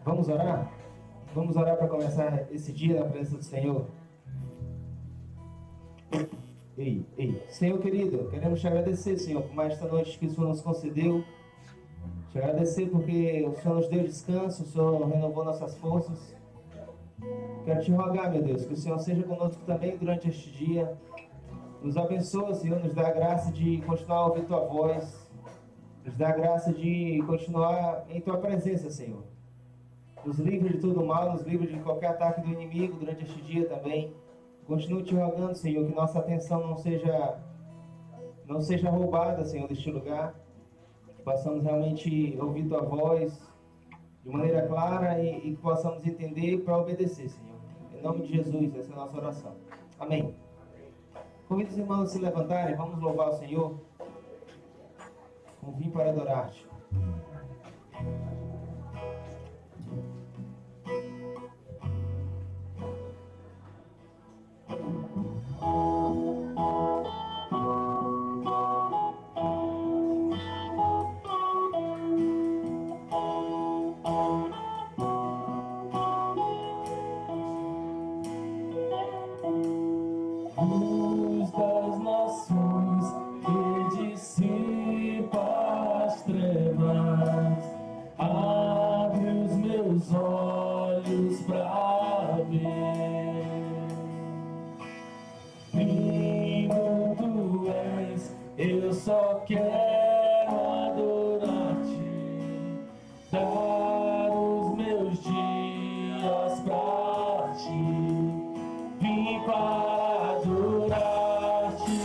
Vamos orar? Vamos orar para começar esse dia na presença do Senhor. Senhor querido, queremos te agradecer, Senhor, por mais esta noite que o Senhor nos concedeu. Te agradecer porque o Senhor nos deu descanso, o Senhor renovou nossas forças. Quero te rogar, meu Deus, que o Senhor seja conosco também durante este dia. Nos abençoa, Senhor, nos dá a graça de continuar a ouvir tua voz. Nos dá a graça de continuar em tua presença, Senhor. Nos livre de todo mal, nos livre de qualquer ataque do inimigo durante este dia também. Continuo te rogando, Senhor, que nossa atenção não seja roubada, Senhor, deste lugar. Que possamos realmente ouvir tua voz de maneira clara e que possamos entender para obedecer, Senhor. Em nome de Jesus, essa é a nossa oração. Amém. Convido os irmãos a se levantarem, vamos louvar o Senhor. Convim para adorar-te. Luz das nações que dissipa as trevas, abre os meus olhos pra ver. Lindo tu és, eu só quero adorar-te, dar os meus dias pra ti. Vim para adorar-te,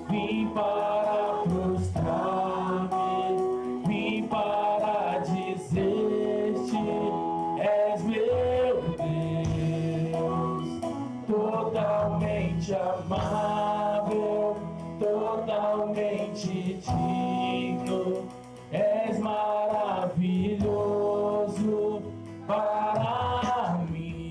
vim para prostrar-me, vim para dizer-te, és meu Deus, totalmente amável, totalmente digno, és maravilhoso para mim.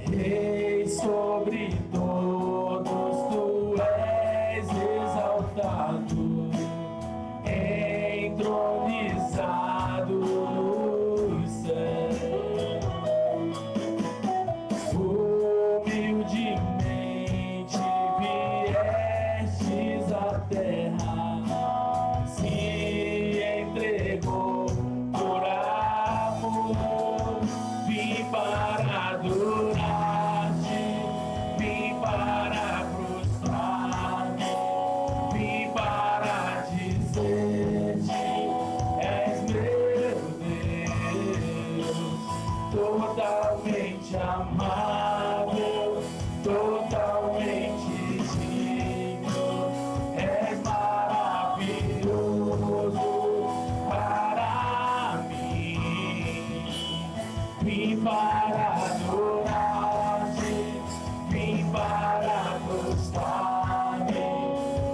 Rei sobre todos, tu és exaltado, entronizado nos céus. Humildemente viestes à terra, se entregou por amor. Vim para adorar-te, vim para prostrar-me, vim para dizer-te, és meu Deus, totalmente amável, totalmente digno, és maravilhoso para mim. Vim para adorar-te, vim para prostrar-me,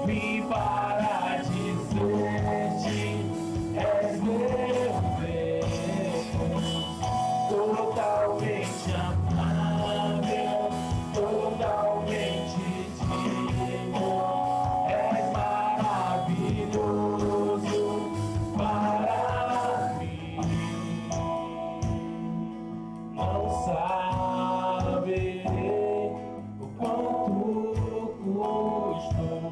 vim para dizer-te, és meu Deus, totalmente amável, totalmente digno, és maravilhoso para mim. Não saberei o quanto custou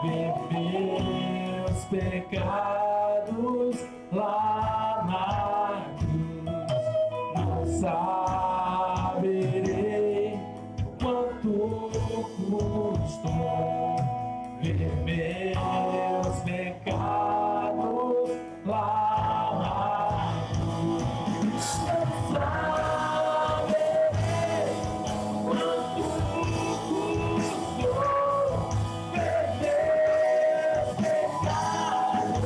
ver meus pecados lá na cruz. Não saberei o quanto custou ver meus pecados lá na cruz. Saberei quanto custou ver meus pecados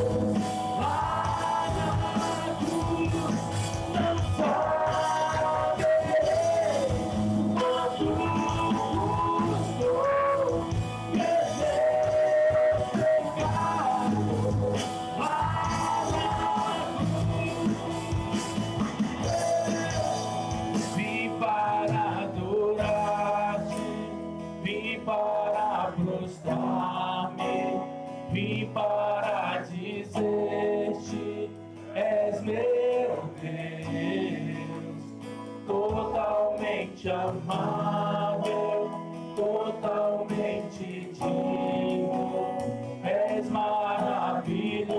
totalmente amável, totalmente digno, és maravilhoso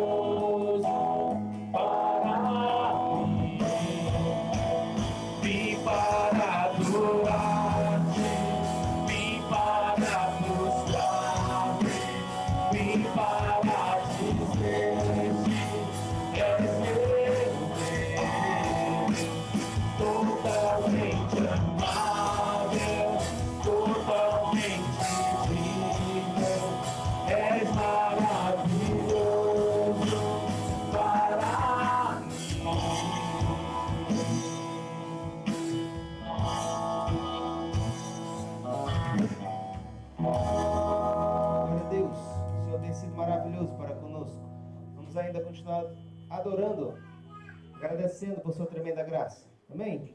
para mim. Vim para adorar-te, vim para buscar-te, vim para dizer-te, és meu Deus, totalmente amável, totalmente digno, és maravilhoso para mim. Glória a Deus, o Senhor tem sido maravilhoso para conosco. Vamos ainda continuar adorando, agradecendo por sua tremenda graça. Amém?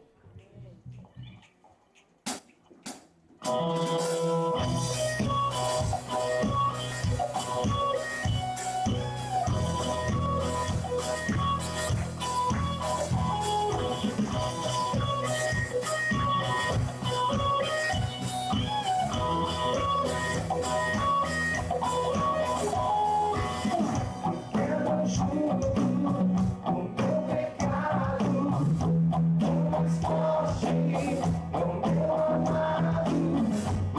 Quero junto o meu pecado, o mais forte, o meu amado, o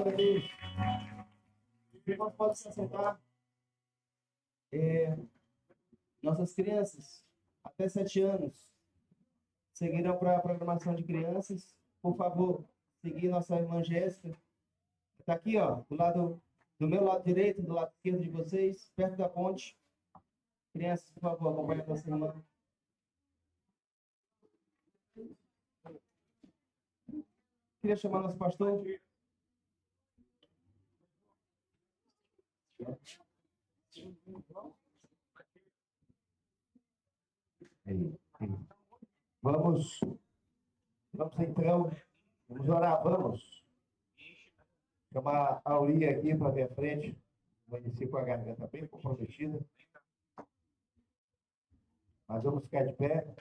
Glória a Deus. Os irmãos podem se assentar. Nossas crianças, até 7 anos, seguiram para a programação de crianças. Por favor, seguir nossa irmã Jéssica. Está aqui, ó, do meu lado direito, do lado esquerdo de vocês, perto da ponte. Crianças, por favor, acompanhem a nossa irmã. Queria chamar nosso pastor. Vamos então, vamos orar, vamos. Chamar a Aurinha aqui para minha frente. Amanheci com a garganta bem comprometida. Mas vamos ficar de pé.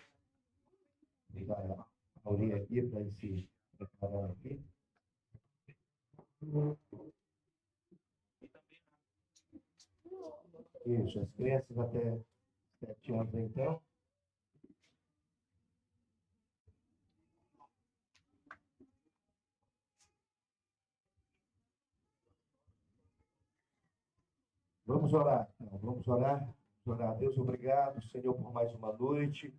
Vou dar a Aurinha aqui para ir se preparando aqui. Isso, as crianças até 7 anos então. Vamos orar, então, vamos orar. Vamos orar. Deus, obrigado, Senhor, por mais uma noite.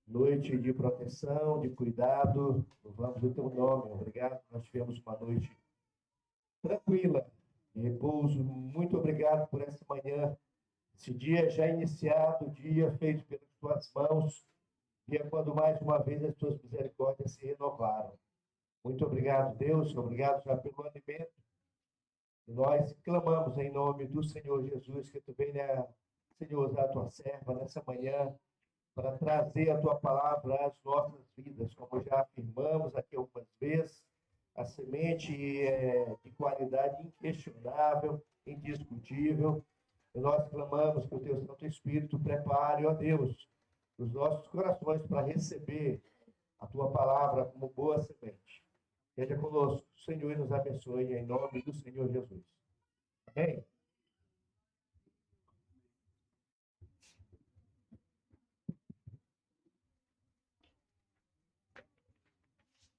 Noite de proteção, de cuidado. Louvamos o teu nome. Obrigado. Nós tivemos uma noite tranquila, de repouso. Muito obrigado por essa manhã. Esse dia já iniciado, dia feito pelas tuas mãos. Dia quando mais uma vez as tuas misericórdias se renovaram. Muito obrigado, Deus. Obrigado já pelo alimento. Nós clamamos em nome do Senhor Jesus, que tu venha, Senhor, usar a tua serva nessa manhã para trazer a tua palavra às nossas vidas, como já afirmamos aqui algumas vezes, a semente de qualidade inquestionável, indiscutível. E nós clamamos que o teu Santo Espírito prepare, ó Deus, os nossos corações para receber a tua palavra como boa semente. Seja conosco, Senhor, e nos abençoe em nome do Senhor Jesus. Amém?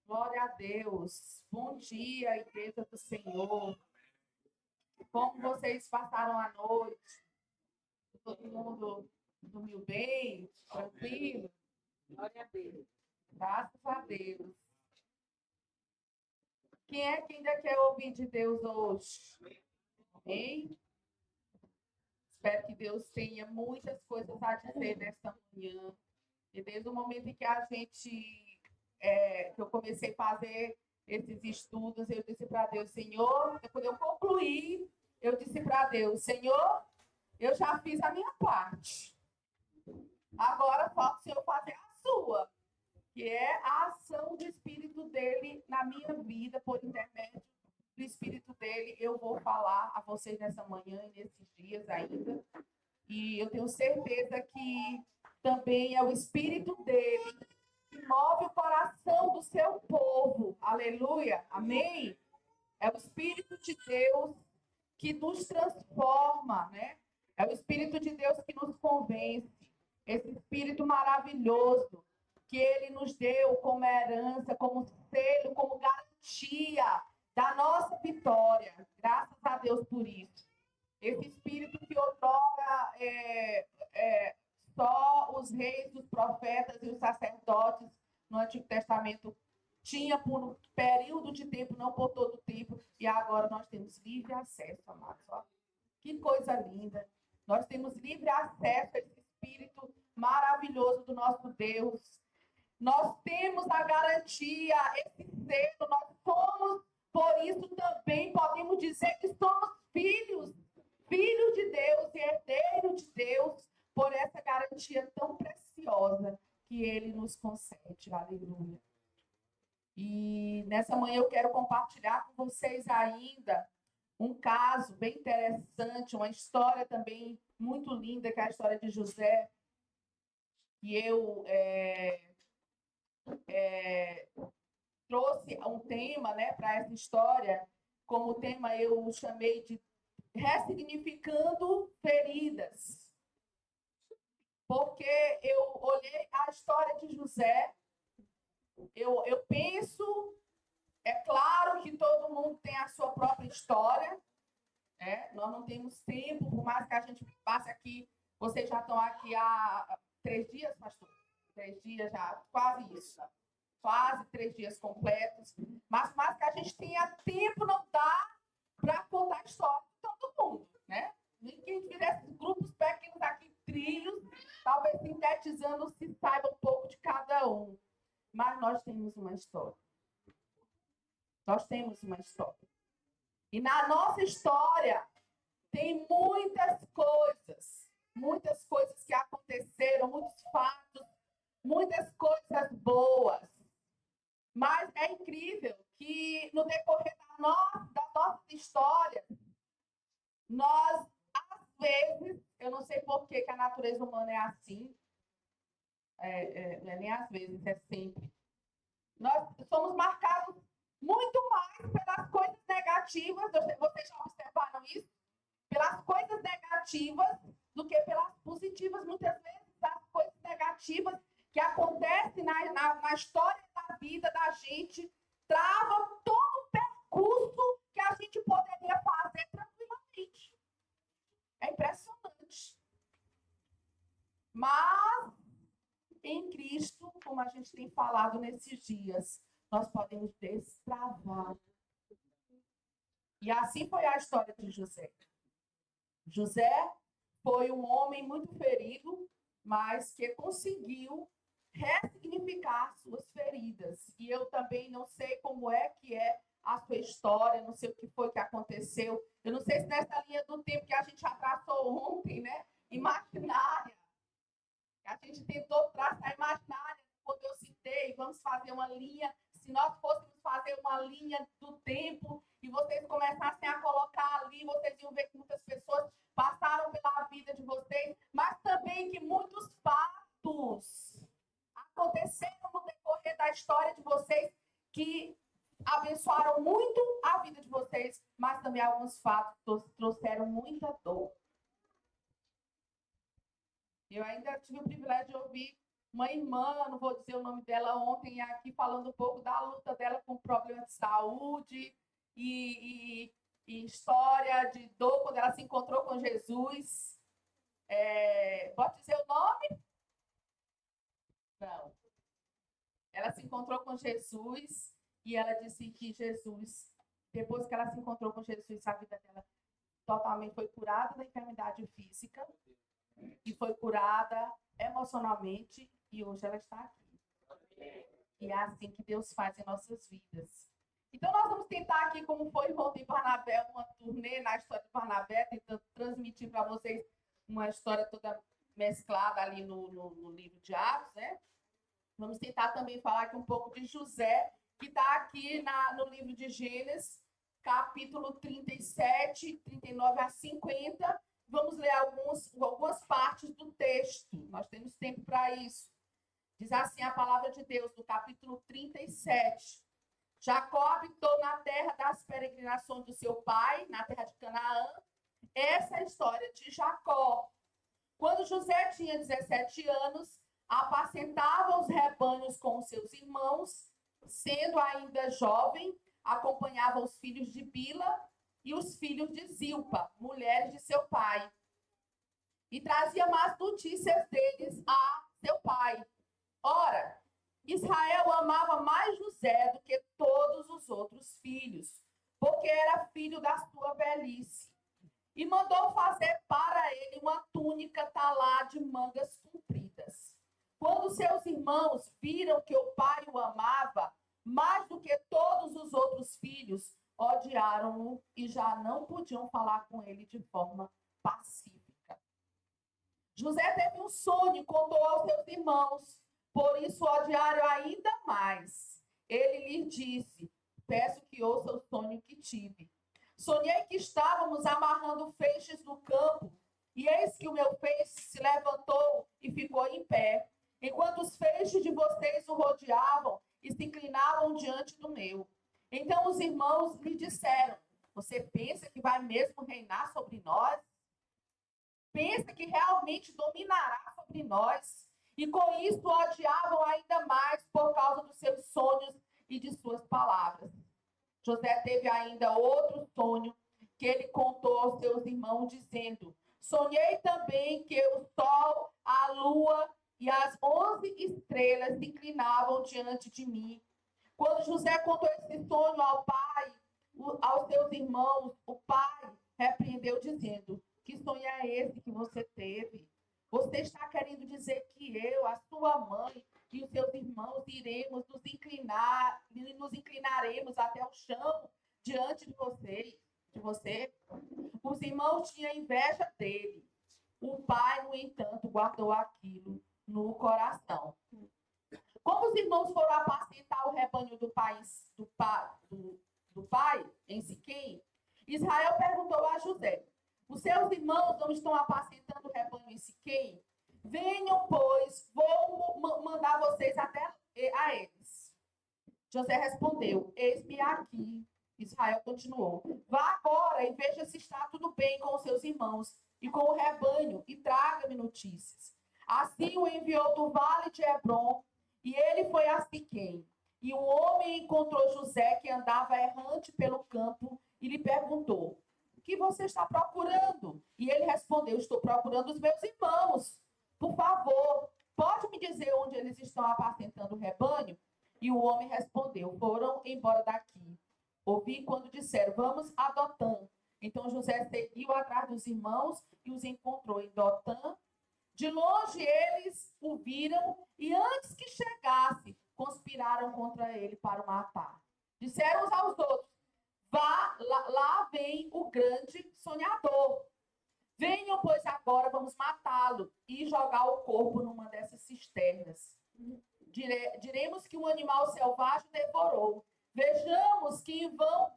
Glória a Deus. Bom dia, igreja do Senhor. Como vocês passaram a noite? Todo mundo dormiu bem? Tranquilo? Glória a Deus. Graças a Deus. Quem é que ainda quer ouvir de Deus hoje? Amém? Espero que Deus tenha muitas coisas a dizer nesta manhã. E desde o momento em que que eu comecei a fazer esses estudos, eu disse para Deus, Senhor, quando eu concluí, eu disse para Deus, Senhor, eu já fiz a minha parte. Agora falta o Senhor fazer a sua, que é a ação do Espírito dele na minha vida, por intermédio do Espírito dele. Eu vou falar a vocês nessa manhã e nesses dias ainda. E eu tenho certeza que também é o Espírito dele que move o coração do seu povo. Aleluia. Amém? É o Espírito de Deus que nos transforma, né? É o Espírito de Deus que nos convence. Esse Espírito maravilhoso que ele nos deu como herança, como selo, como garantia da nossa vitória. Graças a Deus por isso. Esse Espírito que outrora só os reis, os profetas e os sacerdotes no Antigo Testamento tinha por um período de tempo, não por todo o tempo, e agora nós temos livre acesso, amados. Ó. Que coisa linda! Nós temos livre acesso a esse Espírito maravilhoso do nosso Deus. Nós temos a garantia, esse selo, nós somos, por isso também podemos dizer que somos filhos de Deus e herdeiro de Deus, por essa garantia tão preciosa que ele nos concede. Aleluia. E nessa manhã eu quero compartilhar com vocês ainda um caso bem interessante, uma história também muito linda, que é a história de José. E eu trouxe um tema, né, para essa história. Como tema eu chamei de ressignificando feridas. Porque eu olhei a história de José, eu penso É claro que todo mundo tem a sua própria história, né? Nós não temos tempo, por mais que a gente passe aqui, vocês já estão aqui há 3 dias, pastor? 3 dias já, quase isso. Quase 3 dias completos. Mas por mais que a gente tenha tempo, não dá para contar a história de todo mundo, né? Nem que a gente fizesse grupos pequenos aqui, trilhos, talvez sintetizando, se saiba um pouco de cada um. Mas nós temos uma história. Nós temos uma história. E na nossa história tem muitas coisas que aconteceram, muitos fatos, muitas coisas boas. Mas é incrível que no decorrer da nossa história, nós, às vezes, eu não sei por que a natureza humana é assim, não é nem às vezes, é sempre. Nós somos marcados muito mais pelas coisas negativas, vocês já observaram isso? Pelas coisas negativas do que pelas positivas. Muitas vezes as coisas negativas que acontecem na história da vida da gente travam todo o percurso que a gente poderia fazer tranquilamente. É impressionante. Mas em Cristo, como a gente tem falado nesses dias, nós podemos destravar. E assim foi a história de José. José foi um homem muito ferido, mas que conseguiu ressignificar suas feridas. E eu também não sei como é que é a sua história, não sei o que foi que aconteceu. Eu não sei se nessa linha do tempo que a gente já traçou ontem, né? Imaginária. A gente tentou traçar imaginária, quando eu citei, vamos fazer uma linha. Se nós fôssemos fazer uma linha do tempo e vocês começassem a colocar ali, vocês iam ver que muitas pessoas passaram pela vida de vocês, mas também que muitos fatos aconteceram no decorrer da história de vocês que abençoaram muito a vida de vocês, mas também alguns fatos trouxeram muita dor. Eu ainda tive o privilégio de ouvir uma irmã, não vou dizer o nome dela ontem, aqui falando um pouco da luta dela com problema de saúde e história de dor quando ela se encontrou com Jesus. Pode dizer o nome? Não. Ela se encontrou com Jesus e ela disse que Jesus, depois que ela se encontrou com Jesus, a vida dela totalmente foi curada da enfermidade física e foi curada emocionalmente e hoje ela está aqui. E é assim que Deus faz em nossas vidas. Então nós vamos tentar aqui, como foi ontem Barnabé, uma turnê na história de Barnabé, tentando transmitir para vocês uma história toda mesclada ali no livro de Atos, né? Vamos tentar também falar aqui um pouco de José, que está aqui no livro de Gênesis, capítulo 37, 39 a 50. Vamos ler algumas partes do texto. Nós temos tempo para isso. Diz assim a palavra de Deus, no capítulo 37. Jacó habitou na terra das peregrinações do seu pai, na terra de Canaã. Essa é a história de Jacó. Quando José tinha 17 anos, apacentava os rebanhos com seus irmãos, sendo ainda jovem, acompanhava os filhos de Bila e os filhos de Zilpa, mulheres de seu pai, e trazia más notícias deles a seu pai. Ora, Israel amava mais José do que todos os outros filhos, porque era filho da sua velhice. E mandou fazer para ele uma túnica talá de mangas compridas. Quando seus irmãos viram que o pai o amava mais do que todos os outros filhos, odiaram-no e já não podiam falar com ele de forma pacífica. José teve um sonho e contou aos seus irmãos, por isso odiaram ainda mais. Ele lhes disse: peço que ouça o sonho que tive. Sonhei que estávamos amarrando feixes no campo, e eis que o meu feixe se levantou e ficou em pé, enquanto os feixes de vocês o rodeavam e se inclinavam diante do meu. Então os irmãos lhe disseram: você pensa que vai mesmo reinar sobre nós? Pensa que realmente dominará sobre nós? E com isso odiavam ainda mais por causa dos seus sonhos e de suas palavras. José teve ainda outro sonho que ele contou aos seus irmãos, dizendo: sonhei também que o sol, a lua e as 11 estrelas se inclinavam diante de mim. Quando José contou esse sonho ao pai, aos seus irmãos, o pai repreendeu, dizendo: que sonho é esse que você teve? Você está querendo dizer que eu, a sua mãe e os seus irmãos iremos nos inclinaremos até o chão diante de você? Os irmãos tinham inveja dele. O pai, no entanto, guardou aquilo no coração. Como os irmãos foram apacentar o rebanho do pai em Siquém, Israel perguntou a José: os seus irmãos não estão apacentando o rebanho em Siquém? Venham, pois, vou mandar vocês até a eles. José respondeu: eis-me aqui. Israel continuou: vá agora e veja se está tudo bem com os seus irmãos e com o rebanho, e traga-me notícias. Assim o enviou do vale de Hebrom, e ele foi a Siquém. E um homem encontrou José, que andava errante pelo campo, e lhe perguntou: o que você está procurando? E ele respondeu: estou procurando os meus irmãos. Por favor, pode me dizer onde eles estão apacentando o rebanho? E o homem respondeu: foram embora daqui. Ouvi quando disseram: vamos a Dotã. Então José seguiu atrás dos irmãos e os encontrou em Dotã. De longe eles o viram e antes que chegasse, conspiraram contra ele para o matar. Disseram uns aos outros: vá, lá vem o grande sonhador. Venham, pois agora vamos matá-lo e jogar o corpo numa dessas cisternas. Diremos que um animal selvagem devorou. Vejamos que em vão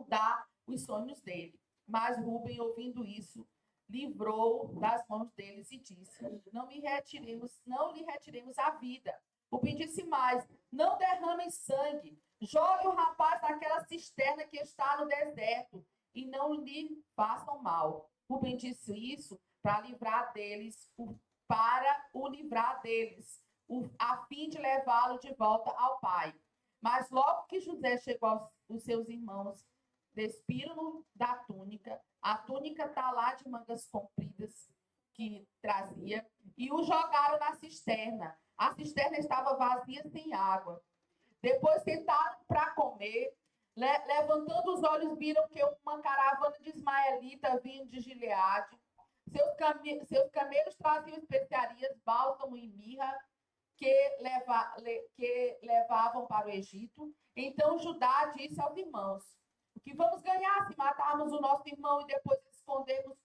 dar os sonhos dele. Mas Rúben, ouvindo isso, livrou das mãos deles e disse: não lhe retiremos a vida. Rúben disse mais: não derramem sangue. Jogue o rapaz naquela cisterna que está no deserto e não lhe façam mal. Rúben disse isso para o livrar deles, a fim de levá-lo de volta ao pai. Mas logo que José chegou os seus irmãos, despiram-no da túnica, a túnica está lá de mangas compridas que trazia, e o jogaram na cisterna. A cisterna estava vazia, sem água. Depois sentaram para comer. Levantando os olhos, viram que uma caravana de ismaelitas vinha de Gileade. Seus camelos traziam especiarias, bálsamo e mirra, que levavam para o Egito. Então Judá disse aos irmãos: o que vamos ganhar se matarmos o nosso irmão e depois escondermos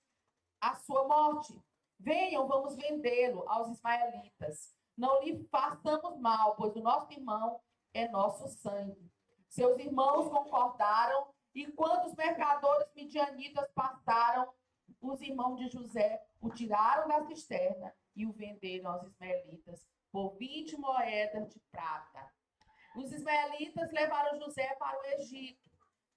a sua morte? Venham, vamos vendê-lo aos ismaelitas. Não lhe façamos mal, pois o nosso irmão é nosso sangue. Seus irmãos concordaram, e quando os mercadores midianitas passaram, os irmãos de José o tiraram da cisterna e o venderam aos ismaelitas por 20 moedas de prata. Os ismaelitas levaram José para o Egito.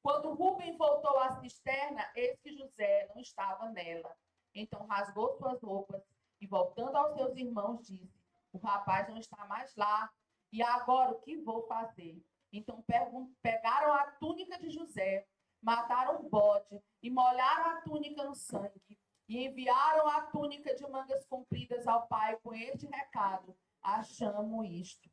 Quando Rúben voltou à cisterna, eis que José não estava nela. Então rasgou suas roupas e, voltando aos seus irmãos, disse: o rapaz não está mais lá. E agora o que vou fazer? Então pegaram a túnica de José, mataram um bode e molharam a túnica no sangue. E enviaram a túnica de mangas compridas ao pai com este recado: achamos isto.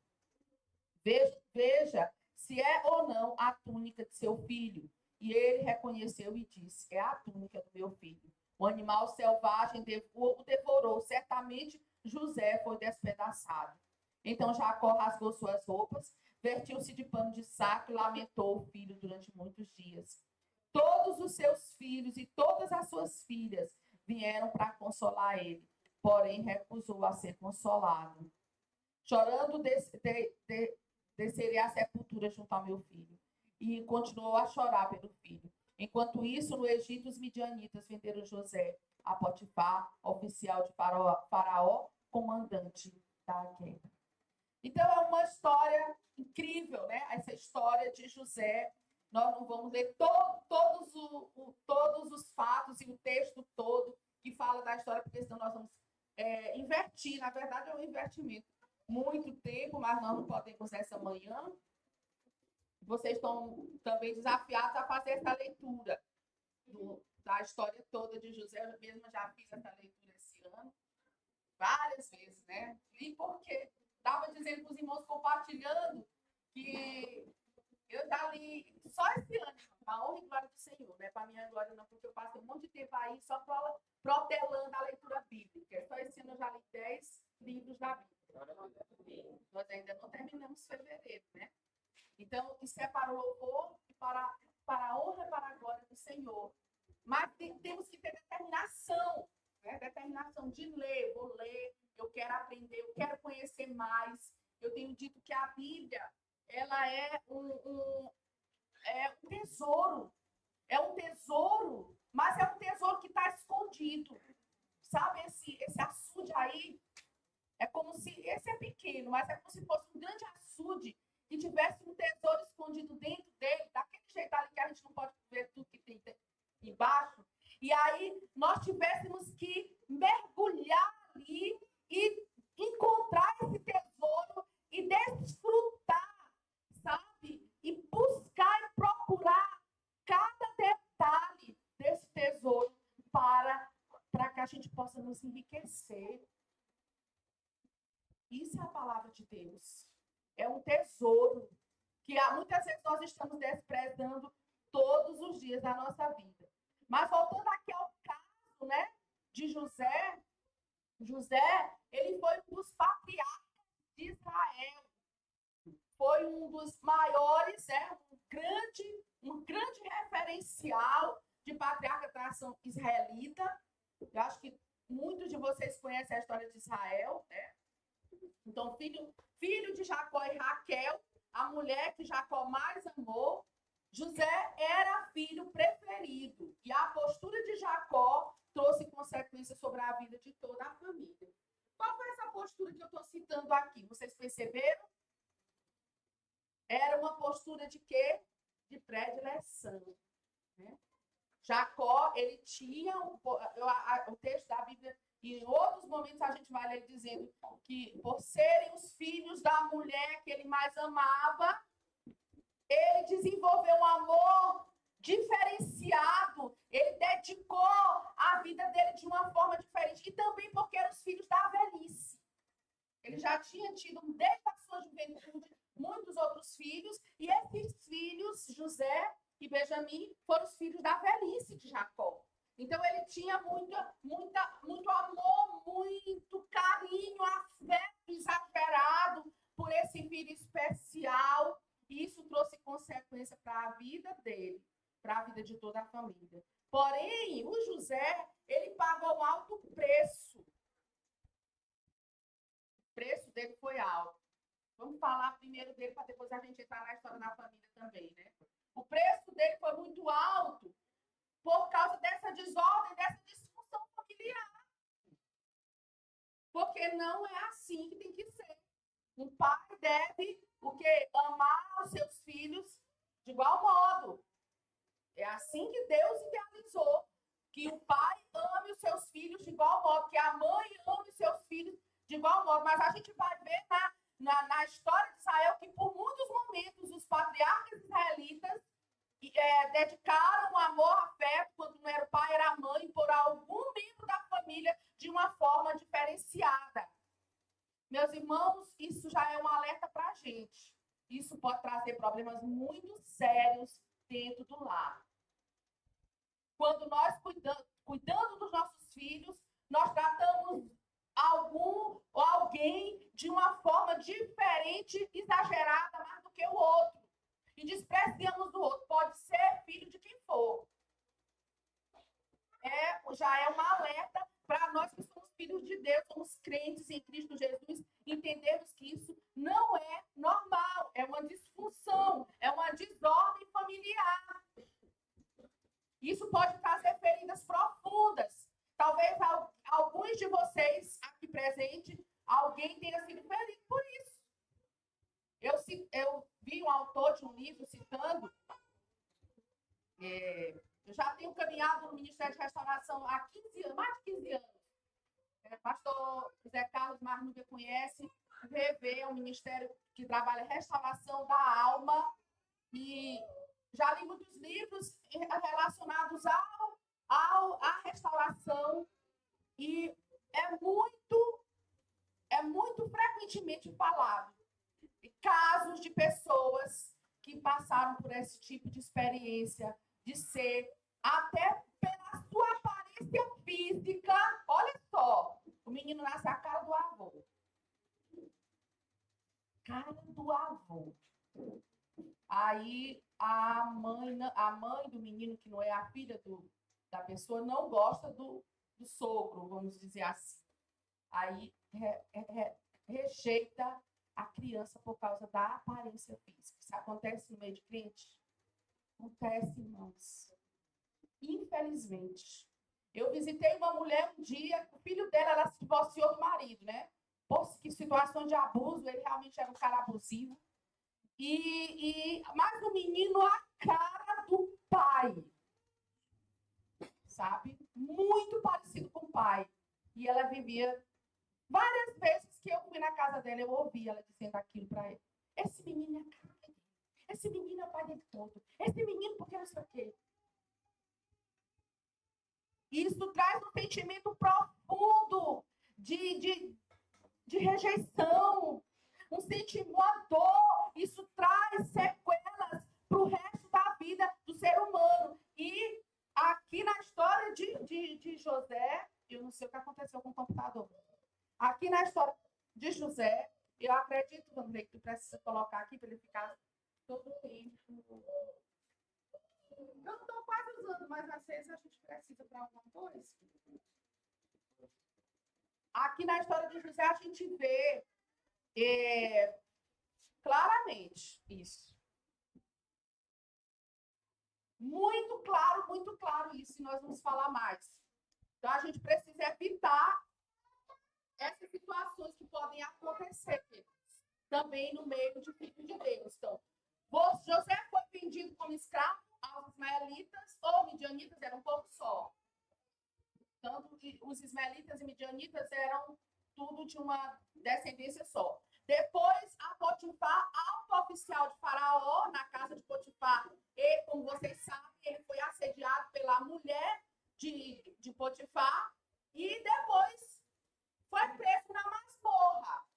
Veja se é ou não a túnica de seu filho. E ele reconheceu e disse: é a túnica do meu filho. O animal selvagem o devorou. Certamente José foi despedaçado. Então Jacó rasgou suas roupas, vestiu-se de pano de saco e lamentou o filho durante muitos dias. Todos os seus filhos e todas as suas filhas vieram para consolar ele, porém recusou a ser consolado. Chorando, descerei à sepultura junto ao meu filho. E continuou a chorar pelo filho. Enquanto isso, no Egito, os midianitas venderam José a Potifar, oficial de Faraó, comandante da guerra. Então, é uma história incrível, né? Essa história de José. Nós não vamos ler todos os fatos e o texto todo que fala da história, porque senão nós vamos invertir. Na verdade, é um investimento. Muito tempo, mas nós não podemos essa manhã Vocês estão também desafiados a fazer essa leitura da história toda de José. Eu mesma já fiz essa leitura esse ano, várias vezes, né? E porque estava dizendo para os irmãos, compartilhando, que eu já li só esse ano, a honra e glória do Senhor, né? Para minha glória não, porque eu passei um monte de tempo aí só protelando a leitura bíblica. Só esse ano eu já li 10 livros da Bíblia. Nós ainda não terminamos fevereiro, né? Então, isso é para o louvor e para a honra e para a glória do Senhor. Mas temos que ter determinação, né? Determinação de ler, vou ler, eu quero aprender, eu quero conhecer mais. Eu tenho dito que a Bíblia, ela é um tesouro. É um tesouro, mas é um tesouro que está escondido. Sabe, esse açude aí, é como se, esse é pequeno, mas é como se fosse um grande açude que tivesse um tesouro escondido dentro dele, daquele jeito ali que a gente não pode ver tudo que tem embaixo. E aí nós tivéssemos que mergulhar ali e encontrar esse tesouro e desfrutar, sabe? E buscar e procurar cada detalhe desse tesouro para que a gente possa nos enriquecer. Isso é a palavra de Deus. É um tesouro que muitas vezes nós estamos desprezando todos os dias da nossa vida. Mas voltando aqui ao caso, né, de José, ele foi um dos patriarcas de Israel. Foi um dos maiores, um grande referencial de patriarca da nação israelita. Eu acho que muitos de vocês conhecem a história de Israel, né? Então, filho de Jacó e Raquel, a mulher que Jacó mais amou. José era filho preferido. E a postura de Jacó trouxe consequências sobre a vida de toda a família. Qual foi essa postura que eu estou citando aqui? Vocês perceberam? Era uma postura de quê? De predileção. Né? Jacó, ele tinha o texto da Bíblia, e em outros momentos a gente vai ler dizendo que por serem os filhos da mulher que ele mais amava, ele desenvolveu um amor diferenciado, ele dedicou a vida dele de uma forma diferente, e também porque eram os filhos da velhice. Ele já tinha tido, desde a sua juventude, muitos outros filhos, e esses filhos, José e Benjamim, foram os filhos da velhice de Jacó. Então, ele tinha muito amor, muito carinho, afeto exagerado por esse filho especial, e isso trouxe consequência para a vida dele, para a vida de toda a família. Porém, o José, ele pagou um alto preço. O preço dele foi alto. Vamos falar primeiro dele, para depois a gente entrar na história da família também, né? O preço dele foi muito alto por causa dessa desordem, dessa disfunção familiar. Porque não é assim que tem que ser. Um pai deve amar os seus filhos de igual modo. É assim que Deus idealizou, que o pai ame os seus filhos de igual modo, que a mãe ame os seus filhos de igual modo. Mas a gente vai ver na história de Israel que por muitos momentos os patriarcas israelitas dedicaram amor, afeto, quando não era o pai, era a mãe, por algum membro da família de uma forma diferenciada. Meus irmãos, isso já é um alerta para a gente. Isso pode trazer problemas muito sérios dentro do lar. Quando nós cuidando dos nossos filhos, nós tratamos algum ou alguém de uma forma diferente, exagerada mais do que o outro. E desprezamos o outro. Pode ser filho de quem for. Já é uma alerta para nós que somos filhos de Deus, somos crentes em Cristo Jesus, entendemos que isso não é normal, é uma disfunção, é uma desordem familiar. Isso pode trazer feridas profundas. Talvez alguns de vocês aqui presentes, alguém tenha sido ferido por isso. Eu vi um autor de um livro citando, eu já tenho caminhado no Ministério de Restauração há 15 anos, mais de 15 anos. Pastor José Carlos Marnúbia conhece, o RV é um ministério que trabalha restauração da alma, E já li muitos livros relacionados à restauração e é muito frequentemente falado casos de pessoas que passaram por esse tipo de experiência, de ser, até pela sua aparência física, olha só, o menino nasce a cara do avô. Cara do avô. Aí a mãe do menino, que não é a filha da pessoa, não gosta do sogro, vamos dizer assim. Aí rejeita a criança por causa da aparência física. Isso acontece no meio de crente? Acontece, irmãos. Infelizmente. Eu visitei uma mulher um dia, o filho dela, ela se divorciou do marido, né? Por que situação de abuso, ele realmente era um cara abusivo. Mas o menino, a cara do pai. Sabe? Muito parecido com o pai. E ela vivia... Várias vezes que eu fui na casa dela, eu ouvi ela dizendo aquilo para ele. Esse menino é a cara dele. Esse menino é o pai dele todo. Esse menino, porque não sei o quê. Isso traz um sentimento profundo de rejeição. Um sentimento, uma dor. Isso traz sequelas para o resto da vida do ser humano. E aqui na história de José, eu não sei o que aconteceu com o computador. Aqui na história de José, eu acredito, Vanderlei, que tu precisa colocar aqui para ele ficar todo o tempo. Eu não estou quase usando, mas às vezes a gente precisa para alguma coisa. Aqui na história de José, a gente vê claramente isso. Muito claro isso, e nós vamos falar mais. Então, a gente precisa evitar essas situações que podem acontecer também no meio de filho de Deus. Então, José foi vendido como escravo aos ismaelitas ou midianitas, era um povo só. Tanto que os ismaelitas e midianitas eram tudo de uma descendência só. Depois, a Potifar, alto oficial de Faraó, na casa de Potifar, e, como vocês sabem, ele foi assediado pela mulher de Potifar e depois foi preso na masmorra.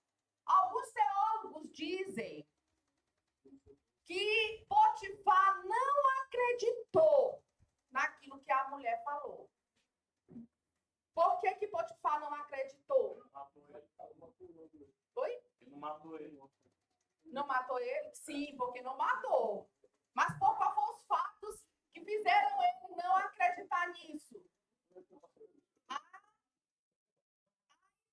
Alguns teólogos dizem que Potifar não acreditou naquilo que a mulher falou. Por que Potifar não acreditou? Oi? Ele não matou ele. Não matou ele? Sim, porque não matou. Mas qual foram os fatos que fizeram ele não acreditar nisso? A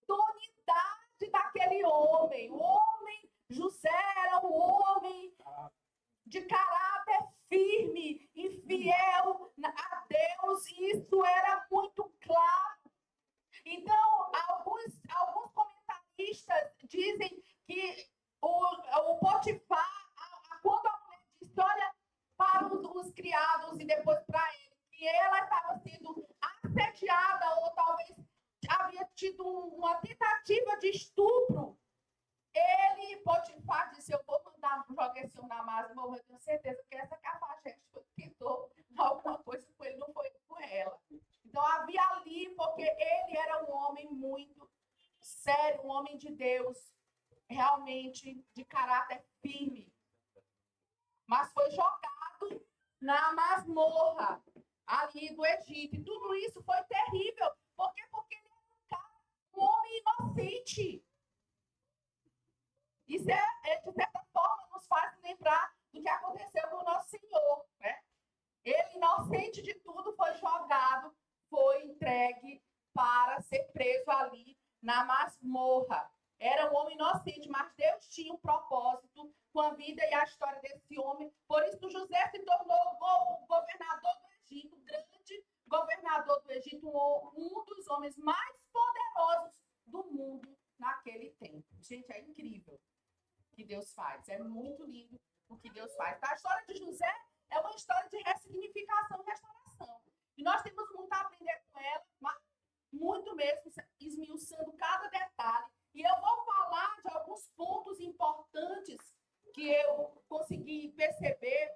idoneidade daquele homem. O homem, José era um homem de caráter firme e fiel a Deus. E isso era muito claro. Então, alguns comentaristas dizem que o Potifar, quando a mulher disse, olha, para os criados e depois para ele, que ela estava sendo assediada ou talvez havia tido uma tentativa de estupro, Potifar disse, eu vou jogar esse homem na masmorra, eu tenho certeza que essa cafajeste tentou alguma coisa com ele, não foi com ela. Então, havia ali, porque ele era um homem muito sério, um homem de Deus, realmente de caráter firme. Mas foi jogado na masmorra ali do Egito. E tudo isso foi terrível. Por quê? Porque ele era um homem inocente. Isso, de certa forma, nos faz lembrar do que aconteceu com o nosso Senhor, né? Ele, inocente de tudo, foi jogado, foi entregue para ser preso ali na masmorra. Era um homem inocente, mas Deus tinha um propósito com a vida e a história desse homem. Por isso, José se tornou o governador do Egito, o grande governador do Egito, um dos homens mais poderosos do mundo naquele tempo. Gente, é incrível o que Deus faz. É muito lindo o que Deus faz. A história de José é uma história de ressignificação e restauração. E nós temos muito a aprender com ela, muito mesmo, esmiuçando cada detalhe. E eu vou falar de alguns pontos importantes que eu consegui perceber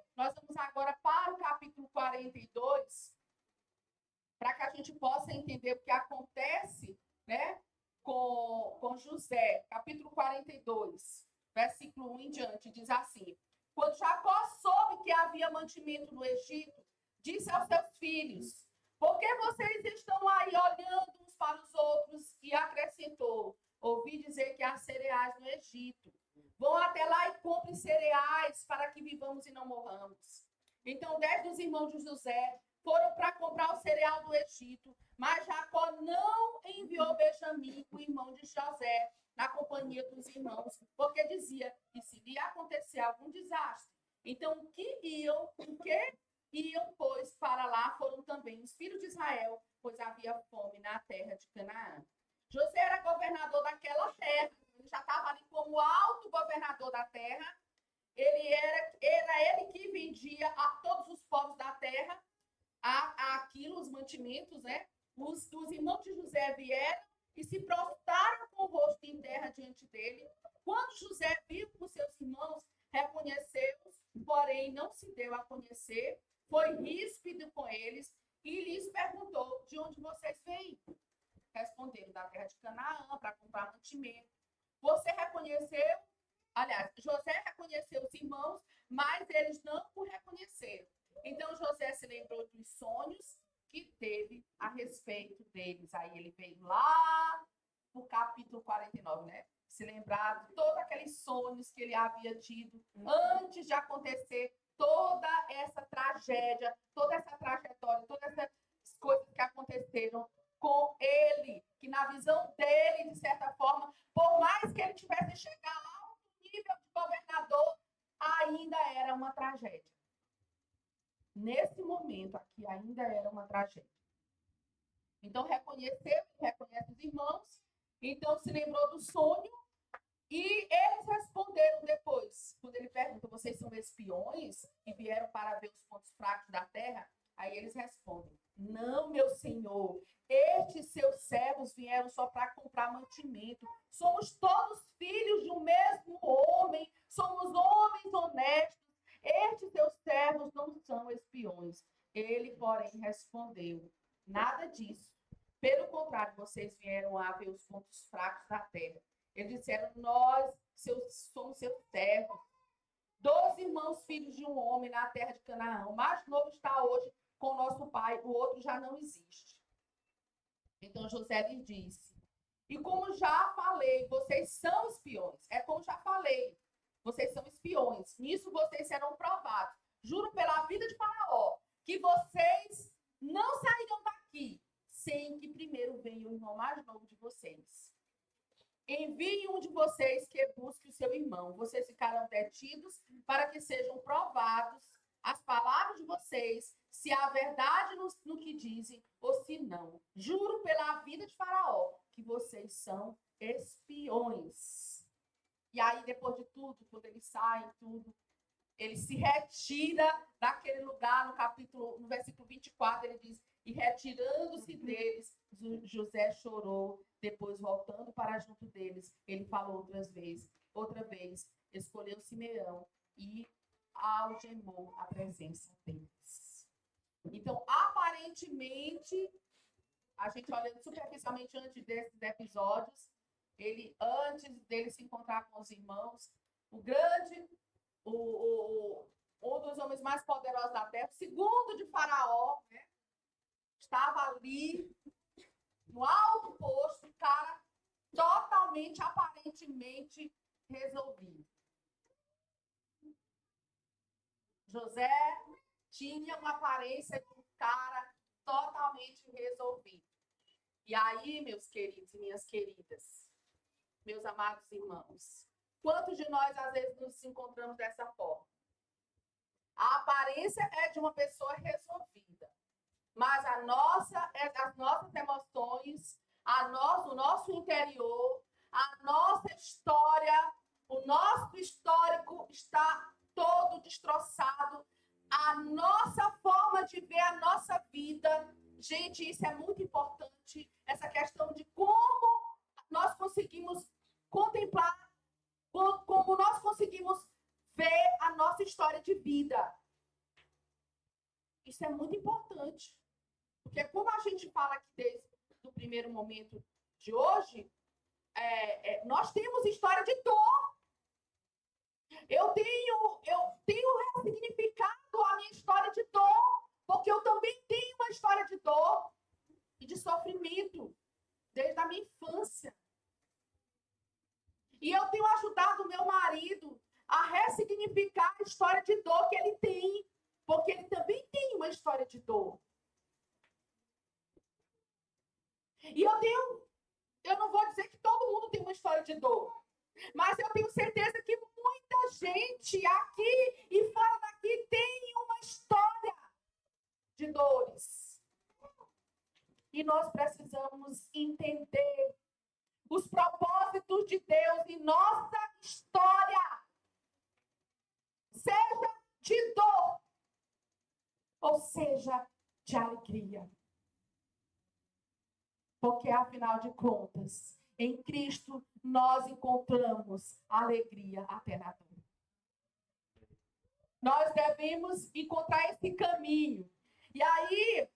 entender o que acontece, né, com José, capítulo 42, versículo 1 em diante, diz assim: quando Jacó soube que havia mantimento no Egito, disse aos seus filhos: por que vocês estão aí olhando uns para os outros? E acrescentou: ouvi dizer que há cereais no Egito. Vão até lá e comprem cereais para que vivamos e não morramos. Então 10 dos irmãos de José foram para comprar o cereal do Egito, mas Jacó não enviou Benjamim, o irmão de José, na companhia dos irmãos, porque dizia que se lhe acontecer algum desastre, então o que iam, pois, para lá foram também os filhos de Israel, pois havia fome na terra de Canaã. José era governador daquela terra, ele já estava ali como alto governador da terra. Era ele que vendia a todos os povos da terra aquilo, os mantimentos, né? Os irmãos de José vieram e se prostraram com o rosto em terra diante dele. Quando José viu os seus irmãos, reconheceu-os, porém não se deu a conhecer, foi ríspido com eles e lhes perguntou: de onde vocês vêm? Responderam: da terra de Canaã, para comprar mantimento. Você reconheceu? Aliás, José reconheceu os irmãos, mas eles não o reconheceram. Então José se lembrou dos sonhos que teve a respeito deles. Aí ele veio lá no capítulo 49, né? Se lembrar de todos aqueles sonhos que ele havia tido antes de acontecer toda essa tragédia, toda essa trajetória, todas essas coisas que aconteceram com ele, que na visão dele, de certa forma, por mais que ele tivesse chegado lá ao nível de governador, ainda era uma tragédia. Nesse momento aqui, ainda era uma tragédia. Então, reconhece os irmãos, então se lembrou do sonho, e eles responderam depois, quando ele pergunta: vocês são espiões e vieram para ver os pontos fracos da terra? Aí eles respondem: não, meu senhor, estes seus servos vieram só para comprar mantimento. Somos todos filhos de um mesmo homem, somos homens honestos. Estes seus servos não são espiões. Ele, porém, respondeu: nada disso. Pelo contrário, vocês vieram a ver os pontos fracos da terra. Eles disseram: nós somos seus servos. 12 irmãos, filhos de um homem na terra de Canaã. O mais novo está hoje com nosso pai, o outro já não existe. Então José lhes disse: e como já falei, vocês são espiões. É como já falei, vocês são espiões. Nisso vocês serão provados. Juro pela vida de Faraó que vocês não sairão daqui sem que primeiro venha o irmão mais novo de vocês. Envie um de vocês que busque o seu irmão. Vocês ficarão detidos para que sejam provados as palavras de vocês, se há verdade no que dizem ou se não. Juro pela vida de Faraó que vocês são espiões. E aí, depois de tudo, quando eles saem, ele se retira daquele lugar, no versículo 24, ele diz: e retirando-se deles, José chorou. Depois, voltando para junto deles, ele falou outra vez, escolheu Simeão e algemou a presença deles. Então, aparentemente, a gente olhando superficialmente antes desses episódios, antes dele se encontrar com os irmãos, um dos homens mais poderosos da terra, segundo de Faraó, né, estava ali no alto posto, o cara totalmente, aparentemente resolvido. José tinha uma aparência de um cara totalmente resolvido. E aí, meus queridos e minhas queridas, meus amados irmãos, quantos de nós às vezes nos encontramos dessa forma? A aparência é de uma pessoa resolvida, mas as nossas emoções, o nosso interior, a nossa história, o nosso histórico está todo destroçado. A nossa forma de ver a nossa vida, gente, isso é muito importante, essa questão de como nós conseguimos contemplar, como nós conseguimos ver a nossa história de vida. Isso é muito importante. Porque como a gente fala aqui do primeiro momento de hoje, nós temos história de dor. Eu tenho ressignificado a minha história de dor, porque eu também tenho uma história de dor e de sofrimento desde a minha infância. E eu tenho ajudado o meu marido a ressignificar a história de dor que ele tem, porque ele também tem uma história de dor. E eu não vou dizer que todo mundo tem uma história de dor, mas eu tenho certeza que muita gente aqui e fora daqui tem uma história de dores. E nós precisamos entender os propósitos de Deus em nossa história, seja de dor ou seja de alegria. Porque, afinal de contas, em Cristo nós encontramos alegria até na dor. Nós devemos encontrar esse caminho. E aí,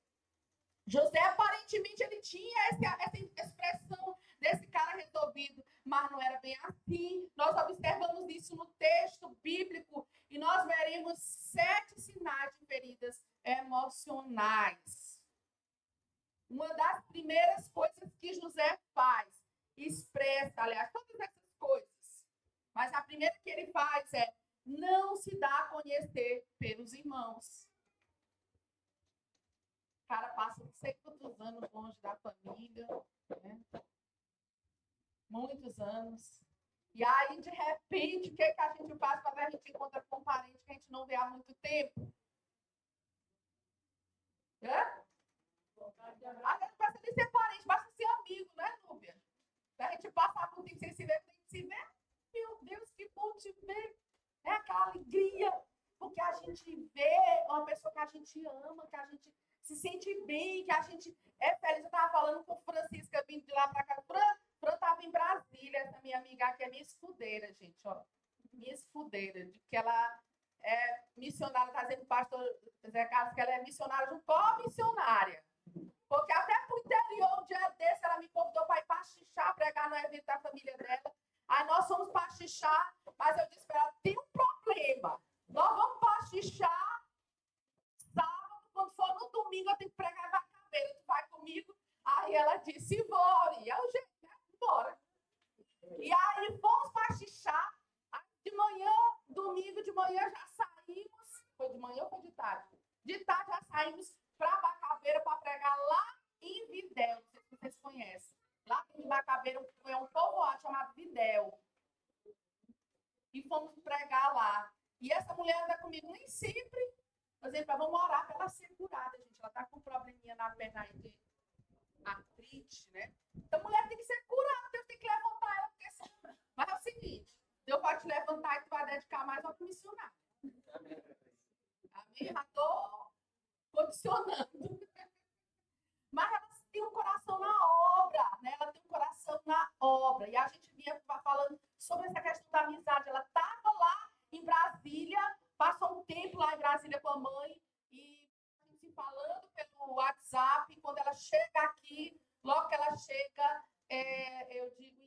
José, aparentemente, ele tinha essa expressão desse cara resolvido, mas não era bem assim. Nós observamos isso no texto bíblico e nós veremos 7 sinais de feridas emocionais. Uma das primeiras coisas que José faz, expressa, aliás, todas essas coisas, mas a primeira que ele faz é não se dá a conhecer pelos irmãos. O cara passa não sei quantos anos longe da família, né? Muitos anos. E aí, de repente, o que a gente faz quando a gente encontra com um parente que a gente não vê há muito tempo? A gente passa de ser parente, basta ser amigo, né, Núbia? A gente passa por tempo sem se ver, tem que se ver. Meu Deus, que bom te ver. É aquela alegria, porque a gente vê uma pessoa que a gente ama, que a gente se sente bem, que a gente é feliz. Eu estava falando com Francisca, vindo de lá para cá. Fran estava em Brasília, essa minha amiga aqui é minha escudeira, gente, ó. Minha escudeira, de que ela é missionária, está dizendo o pastor Zé Carlos que ela é missionária, junto com missionária. Porque até pro interior, um dia desse, ela me convidou para ir para Xixá, pregar no evento da família dela. Aí nós fomos para Xixá, mas eu disse para ela, tem um problema. Nós vamos para Xixá, sábado, quando for no domingo, eu tenho que pregar em Bacabeira. Tu vai comigo? Aí ela disse, bora. E eu, gente, né? Bora. E aí fomos para Xixá. De manhã, domingo de manhã, já saímos. Foi de manhã ou foi de tarde? De tarde já saímos para Bacabeira para pregar lá em Vidéu. Não sei se vocês conhecem. Lá em Bacabeira é um povoado chamado Vidéu. E fomos pregar lá. E essa mulher anda comigo nem sempre. Por exemplo, vamos orar para ela ser curada, gente. Ela está com um probleminha na perna aí de artrite, né? Então, a mulher tem que ser curada. Deus tem que levantar ela. Porque... Mas é o seguinte, Deus vai te levantar e tu vai dedicar mais ao missionário. Amém? Já estou condicionando. Mas ela tem um coração na obra, né? Ela tem um coração na obra. E a gente vinha falando sobre essa questão da amizade. Ela estava lá em Brasília, passou um tempo lá em Brasília com a mãe, e a gente se falando pelo WhatsApp. Quando ela chega aqui, logo que ela chega, eu digo,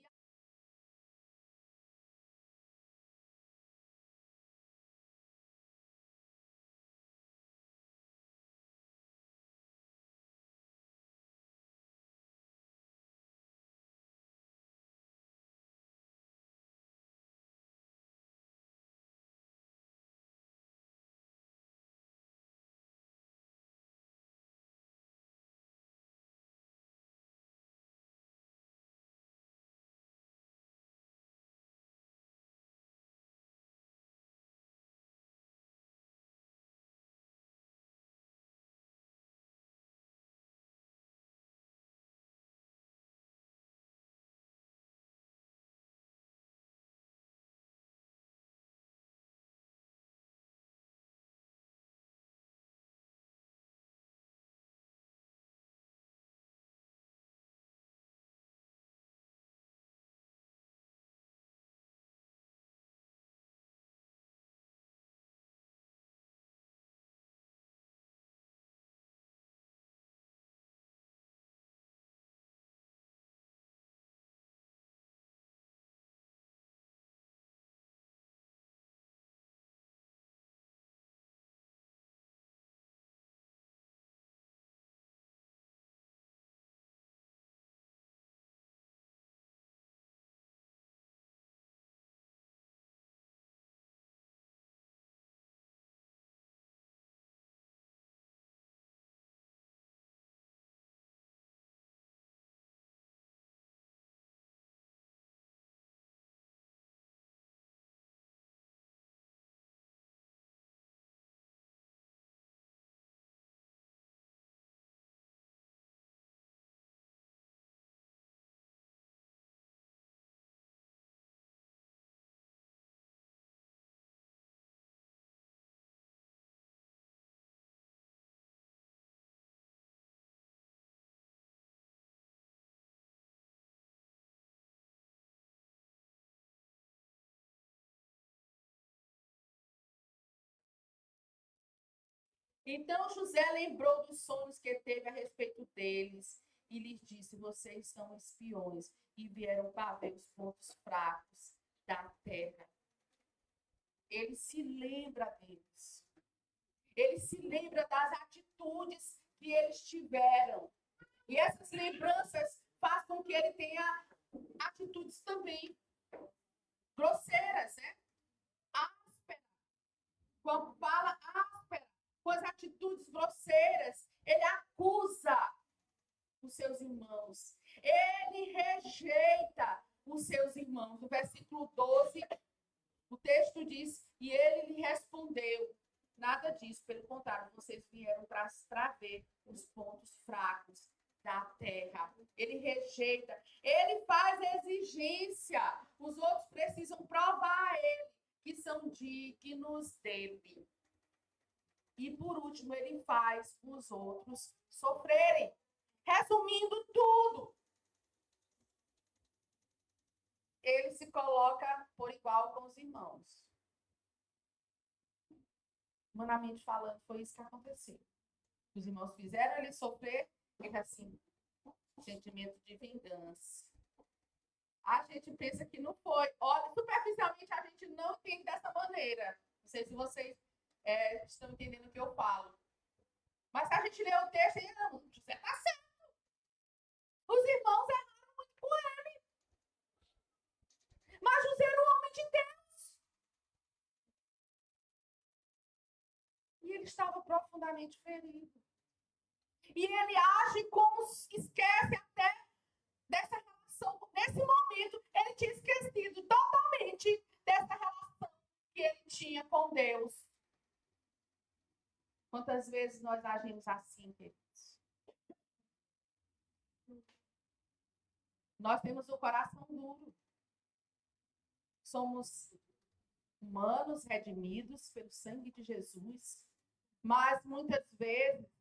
Então José lembrou dos sonhos que teve a respeito deles e lhes disse: vocês são espiões e vieram para ver os pontos fracos da terra. Ele se lembra deles. Ele se lembra das atitudes que eles tiveram. E essas lembranças fazem com que ele tenha atitudes também grosseiras, né? Ásperas. Quando fala áspera, com as atitudes grosseiras, ele acusa os seus irmãos. Ele rejeita os seus irmãos. No versículo 12, o texto diz: e ele lhe respondeu: nada disso, pelo contrário, vocês vieram para ver os pontos fracos da terra. Ele rejeita, ele faz exigência. Os outros precisam provar a ele que são dignos dele. E por último, ele faz os outros sofrerem. Resumindo tudo, ele se coloca por igual com os irmãos. Humanamente falando, foi isso que aconteceu. Os irmãos fizeram ele sofrer, ele assim, sentimento de vingança. A gente pensa que não foi. Olha, superficialmente a gente não entende dessa maneira. Não sei se vocês estão entendendo o que eu falo. Mas se a gente lê o texto, não, José está certo. Os irmãos erraram muito com ele. Mas José era um homem de Deus. E ele estava profundamente ferido. E ele age como esquece até dessa relação. Nesse momento, ele tinha esquecido totalmente dessa relação que ele tinha com Deus. Quantas vezes nós agimos assim, queridos? Nós temos o coração duro. Somos humanos redimidos pelo sangue de Jesus, mas muitas vezes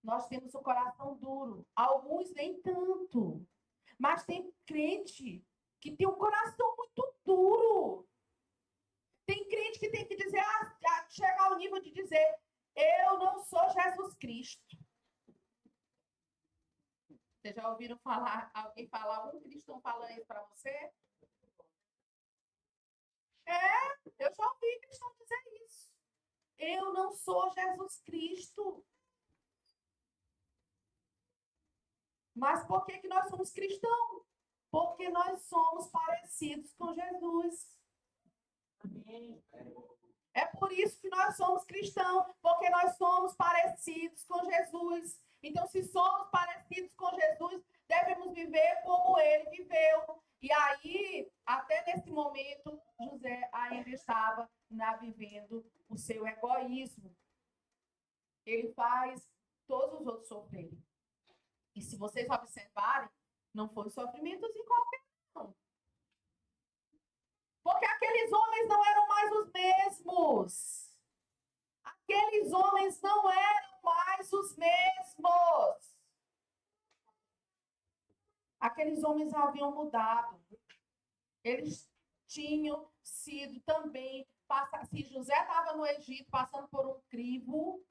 nós temos o coração duro. Alguns nem tanto, mas tem crente que tem um coração muito duro. Tem crente que tem que dizer, chegar ao nível de dizer: eu não sou Jesus Cristo. Vocês já ouviram alguém falar, algum cristão falando isso para você? Eu já ouvi cristão dizer isso. Eu não sou Jesus Cristo. Mas por que nós somos cristãos? Porque nós somos parecidos com Jesus. É por isso que nós somos cristãos, porque nós somos parecidos com Jesus. Então, se somos parecidos com Jesus, devemos viver como ele viveu. E aí, até nesse momento, José ainda estava vivendo o seu egoísmo. Ele faz todos os outros sofrerem. E se vocês observarem, não foi sofrimentos em qualquer não. Porque aqueles homens não eram mais os mesmos. Aqueles homens não eram mais os mesmos. Aqueles homens haviam mudado. Eles tinham sido também... Se José estava no Egito passando por um crivo,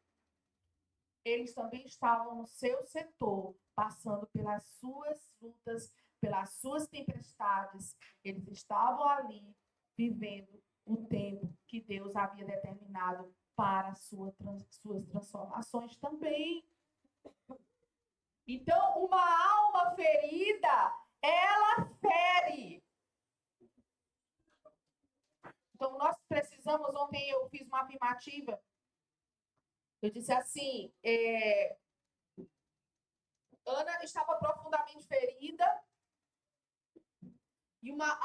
eles também estavam no seu setor, passando pelas suas lutas, pelas suas tempestades. Eles estavam ali, vivendo o tempo que Deus havia determinado para suas transformações também. Então, uma alma ferida, ela fere. Então, nós precisamos... Ontem eu fiz uma afirmativa. Eu disse assim, Ana estava profundamente ferida e a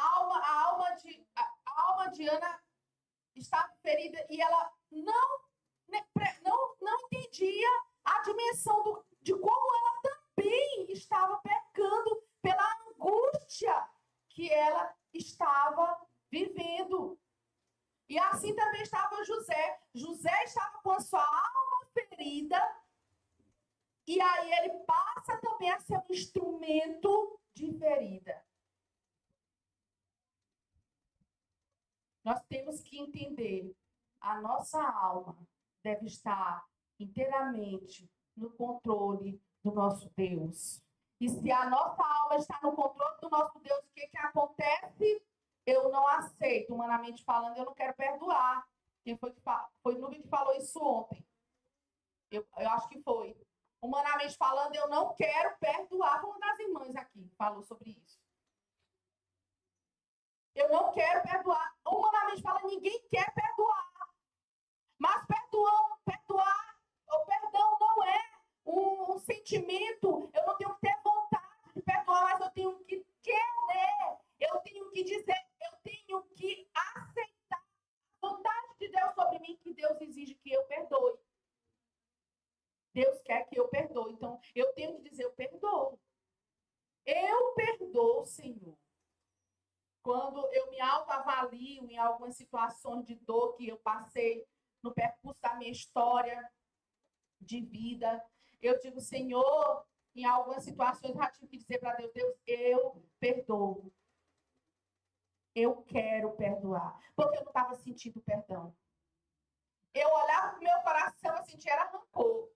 alma de Ana estava ferida e ela não entendia a dimensão de como ela também estava pecando pela angústia que ela estava vivendo. E assim também estava José. José estava com a sua alma ferida. E aí ele passa também a ser um instrumento de ferida. Nós temos que entender. A nossa alma deve estar inteiramente no controle do nosso Deus. E se a nossa alma está no controle do nosso Deus, o que acontece? Eu não aceito, humanamente falando, eu não quero perdoar. Quem foi que foi Nubia que falou isso ontem? Eu acho que foi. Humanamente falando, eu não quero perdoar. Uma das irmãs aqui falou sobre isso. Eu não quero perdoar. Humanamente falando, ninguém quer perdoar. Mas perdoar, o perdão não é um sentimento. Eu não tenho que ter vontade de perdoar, mas eu tenho que querer. Eu tenho que dizer, eu tenho que aceitar a vontade de Deus sobre mim, que Deus exige que eu perdoe. Deus quer que eu perdoe. Então, eu tenho que dizer, eu perdoo. Eu perdoo, Senhor. Quando eu me autoavalio em algumas situações de dor que eu passei no percurso da minha história de vida, eu digo, Senhor, em algumas situações eu já tive que dizer para Deus, Deus, eu perdoo. Eu quero perdoar. Porque eu não estava sentindo perdão. Eu olhava para o meu coração, eu sentia era rancor.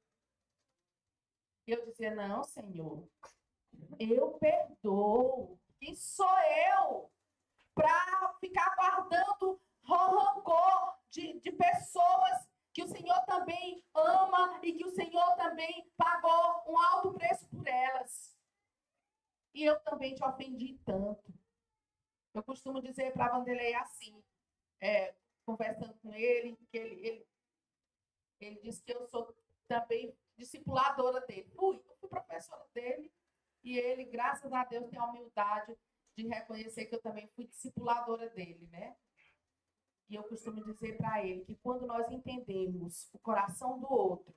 Eu dizia, não, Senhor, eu perdoo. Quem sou eu para ficar guardando rancor de pessoas que o Senhor também ama e que o Senhor também pagou um alto preço por elas? E eu também te ofendi tanto. Eu costumo dizer para Vanderlei assim, conversando com ele, que ele disse que eu sou também discipuladora dele. Eu fui professora dele e ele, graças a Deus, tem a humildade de reconhecer que eu também fui discipuladora dele, né? E eu costumo dizer para ele que quando nós entendemos o coração do outro,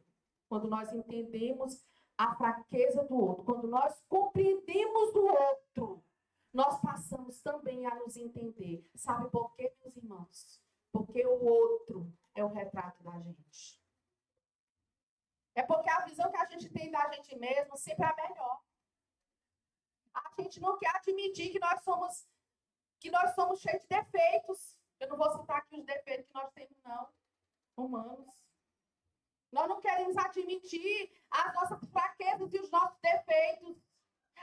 quando nós entendemos a fraqueza do outro, quando nós compreendemos o outro, nós passamos também a nos entender. Sabe por quê, meus irmãos? Porque o outro é o retrato da gente. É porque a visão que a gente tem da gente mesmo sempre é a melhor. A gente não quer admitir que nós somos cheios de defeitos. Eu não vou citar aqui os defeitos que nós temos, não, humanos. Nós não queremos admitir as nossas fraquezas e os nossos defeitos.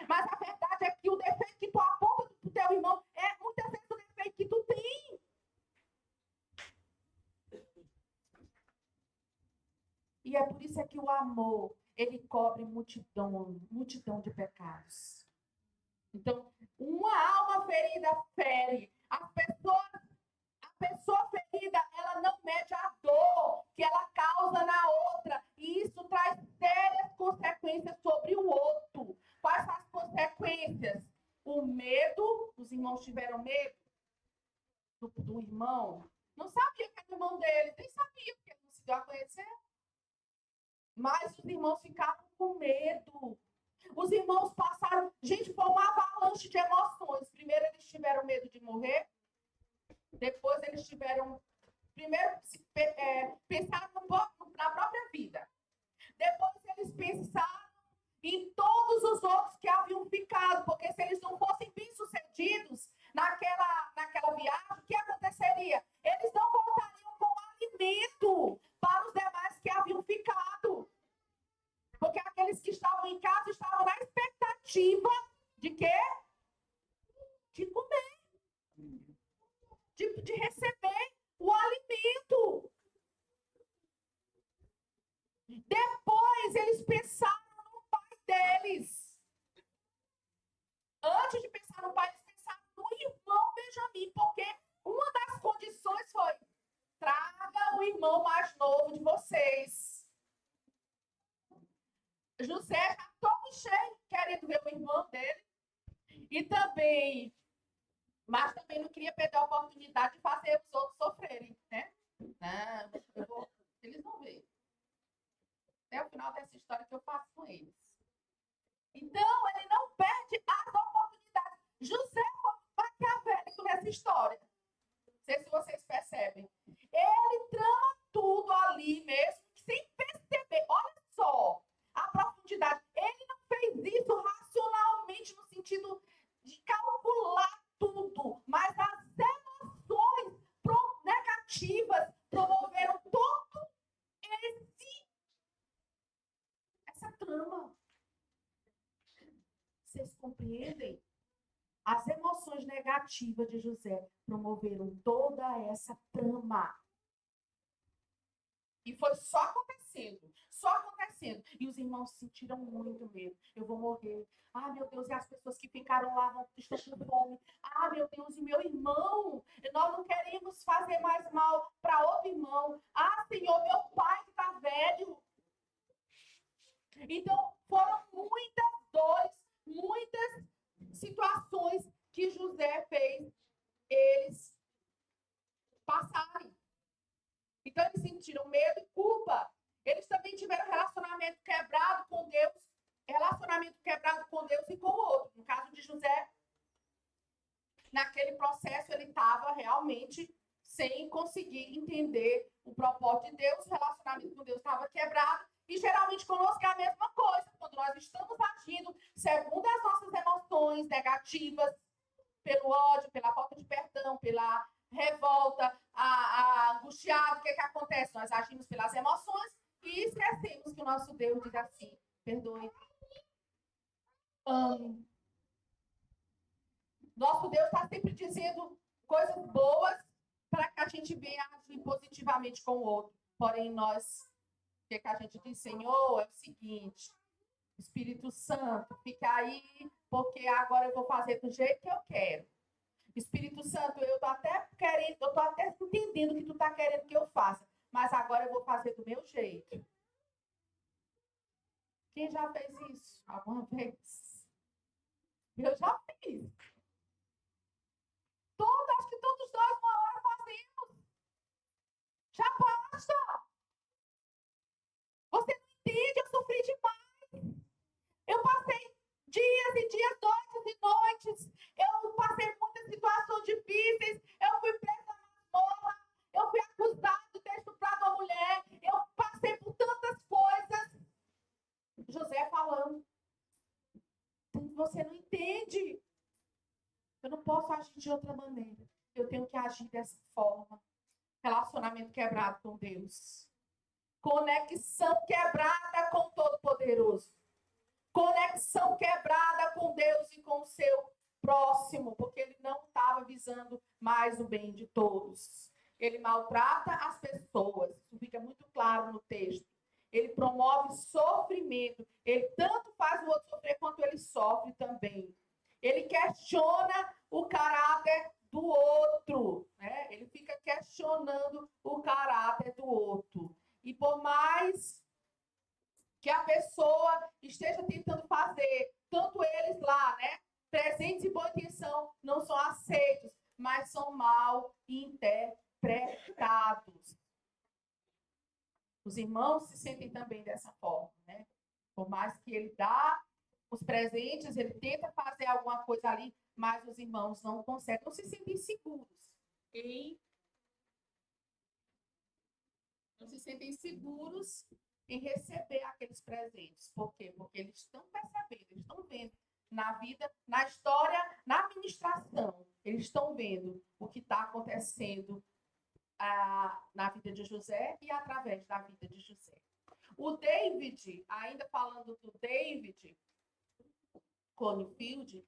Mas a verdade é que o defeito que tu aponta para o teu irmão é muitas vezes o defeito que tu tem. E é por isso que o amor, ele cobre multidão de pecados. Então, uma alma ferida fere. A pessoa ferida, ela não mede a dor que ela causa na outra. E isso traz sérias consequências sobre o outro. Quais são as consequências? O medo. Os irmãos tiveram medo do irmão. Não sabia que era o irmão dele. Nem sabia, porque não se deu a conhecer. Mas os irmãos ficaram com medo. Os irmãos passaram... Gente, foi uma avalanche de emoções. Primeiro eles tiveram medo de morrer. Depois eles tiveram... Primeiro pensaram na própria vida. Depois eles pensaram em todos os outros que haviam ficado. Porque se eles não fossem bem-sucedidos naquela viagem, o que aconteceria? Eles não voltariam com alimento para os demais que haviam ficado. Porque aqueles que estavam em casa estavam na expectativa de quê? De comer. De receber o alimento. Depois eles pensaram no pai deles. Antes de pensar no pai, eles pensaram no irmão Benjamim. Porque uma das condições foi: traga o irmão mais novo de vocês. José está todo cheio, querendo ver o irmão dele. Mas também não queria perder a oportunidade de fazer os outros sofrerem, né? Não, eles vão ver. Até o final dessa história que eu faço com eles. Então, ele não perde as oportunidades. José foi maquiavélico nessa história. Não sei se vocês percebem. Ele trama tudo ali mesmo, sem perceber. Olha só a profundidade. Ele não fez isso racionalmente, no sentido de calcular tudo, mas as emoções negativas promoveram todo esse essa trama. Vocês compreendem? As emoções negativas de José promoveram toda essa trama. E foi só acontecendo, só acontecendo. E os irmãos sentiram muito medo. Eu vou morrer. Ah, meu Deus, e as pessoas que ficaram lá estão com fome. Ah, meu Deus, e meu irmão, nós não queremos fazer mais mal para outro irmão. Ah, Senhor, meu pai que está velho. Então, foram muitas dores, muitas situações que José fez eles passarem. Então, eles sentiram medo e culpa. Eles também tiveram relacionamento quebrado com Deus, e com o outro. No caso de José, naquele processo, ele estava realmente sem conseguir entender o propósito de Deus, o relacionamento com Deus estava quebrado. E geralmente conosco é a mesma coisa. Quando nós estamos agindo segundo as nossas emoções negativas, pelo ódio, pela falta de perdão, pela revolta, a angustiado, o que acontece? Nós agimos pelas emoções e esquecemos que o nosso Deus diz assim: perdoe, ame. Nosso Deus está sempre dizendo coisas boas para que a gente venha agir positivamente com o outro. Porém, nós, o que a gente diz, Senhor, é o seguinte: Espírito Santo, fica aí, porque agora eu vou fazer do jeito que eu quero. Espírito Santo, eu tô até entendendo que tu tá querendo que eu faça, mas agora eu vou fazer do meu jeito. Quem já fez isso alguma vez? Eu já fiz. Acho que todos nós uma hora fazemos. Já basta. Você não entende, eu sofri demais. Eu passei dias e dias, noites e noites. Eu passei muitas situações difíceis. Eu fui presa na masmorra. Eu fui acusada de ter estuprado uma mulher. Eu passei por tantas coisas. José falando. Você não entende. Eu não posso agir de outra maneira. Eu tenho que agir dessa forma. Relacionamento quebrado com Deus. Conexão quebrada com o Todo-Poderoso. Conexão quebrada com Deus e com o seu próximo, porque ele não estava visando mais o bem de todos. Ele maltrata as pessoas, isso fica muito claro no texto. Ele promove sofrimento, ele tanto faz o outro sofrer quanto ele sofre também. Ele questiona o caráter do outro, né? Ele fica questionando o caráter do outro. E por mais que a pessoa esteja tentando fazer, tanto eles lá, né? Presentes e boa intenção não são aceitos, mas são mal interpretados. Os irmãos se sentem também dessa forma, né? Por mais que ele dá os presentes, ele tenta fazer alguma coisa ali, mas os irmãos não conseguem, não se sentem seguros. Não se sentem seguros em receber aqueles presentes. Por quê? Porque eles estão percebendo, eles estão vendo na vida, na história, na administração. Eles estão vendo o que está acontecendo na vida de José e através da vida de José. O David, ainda falando do David Cloverfield,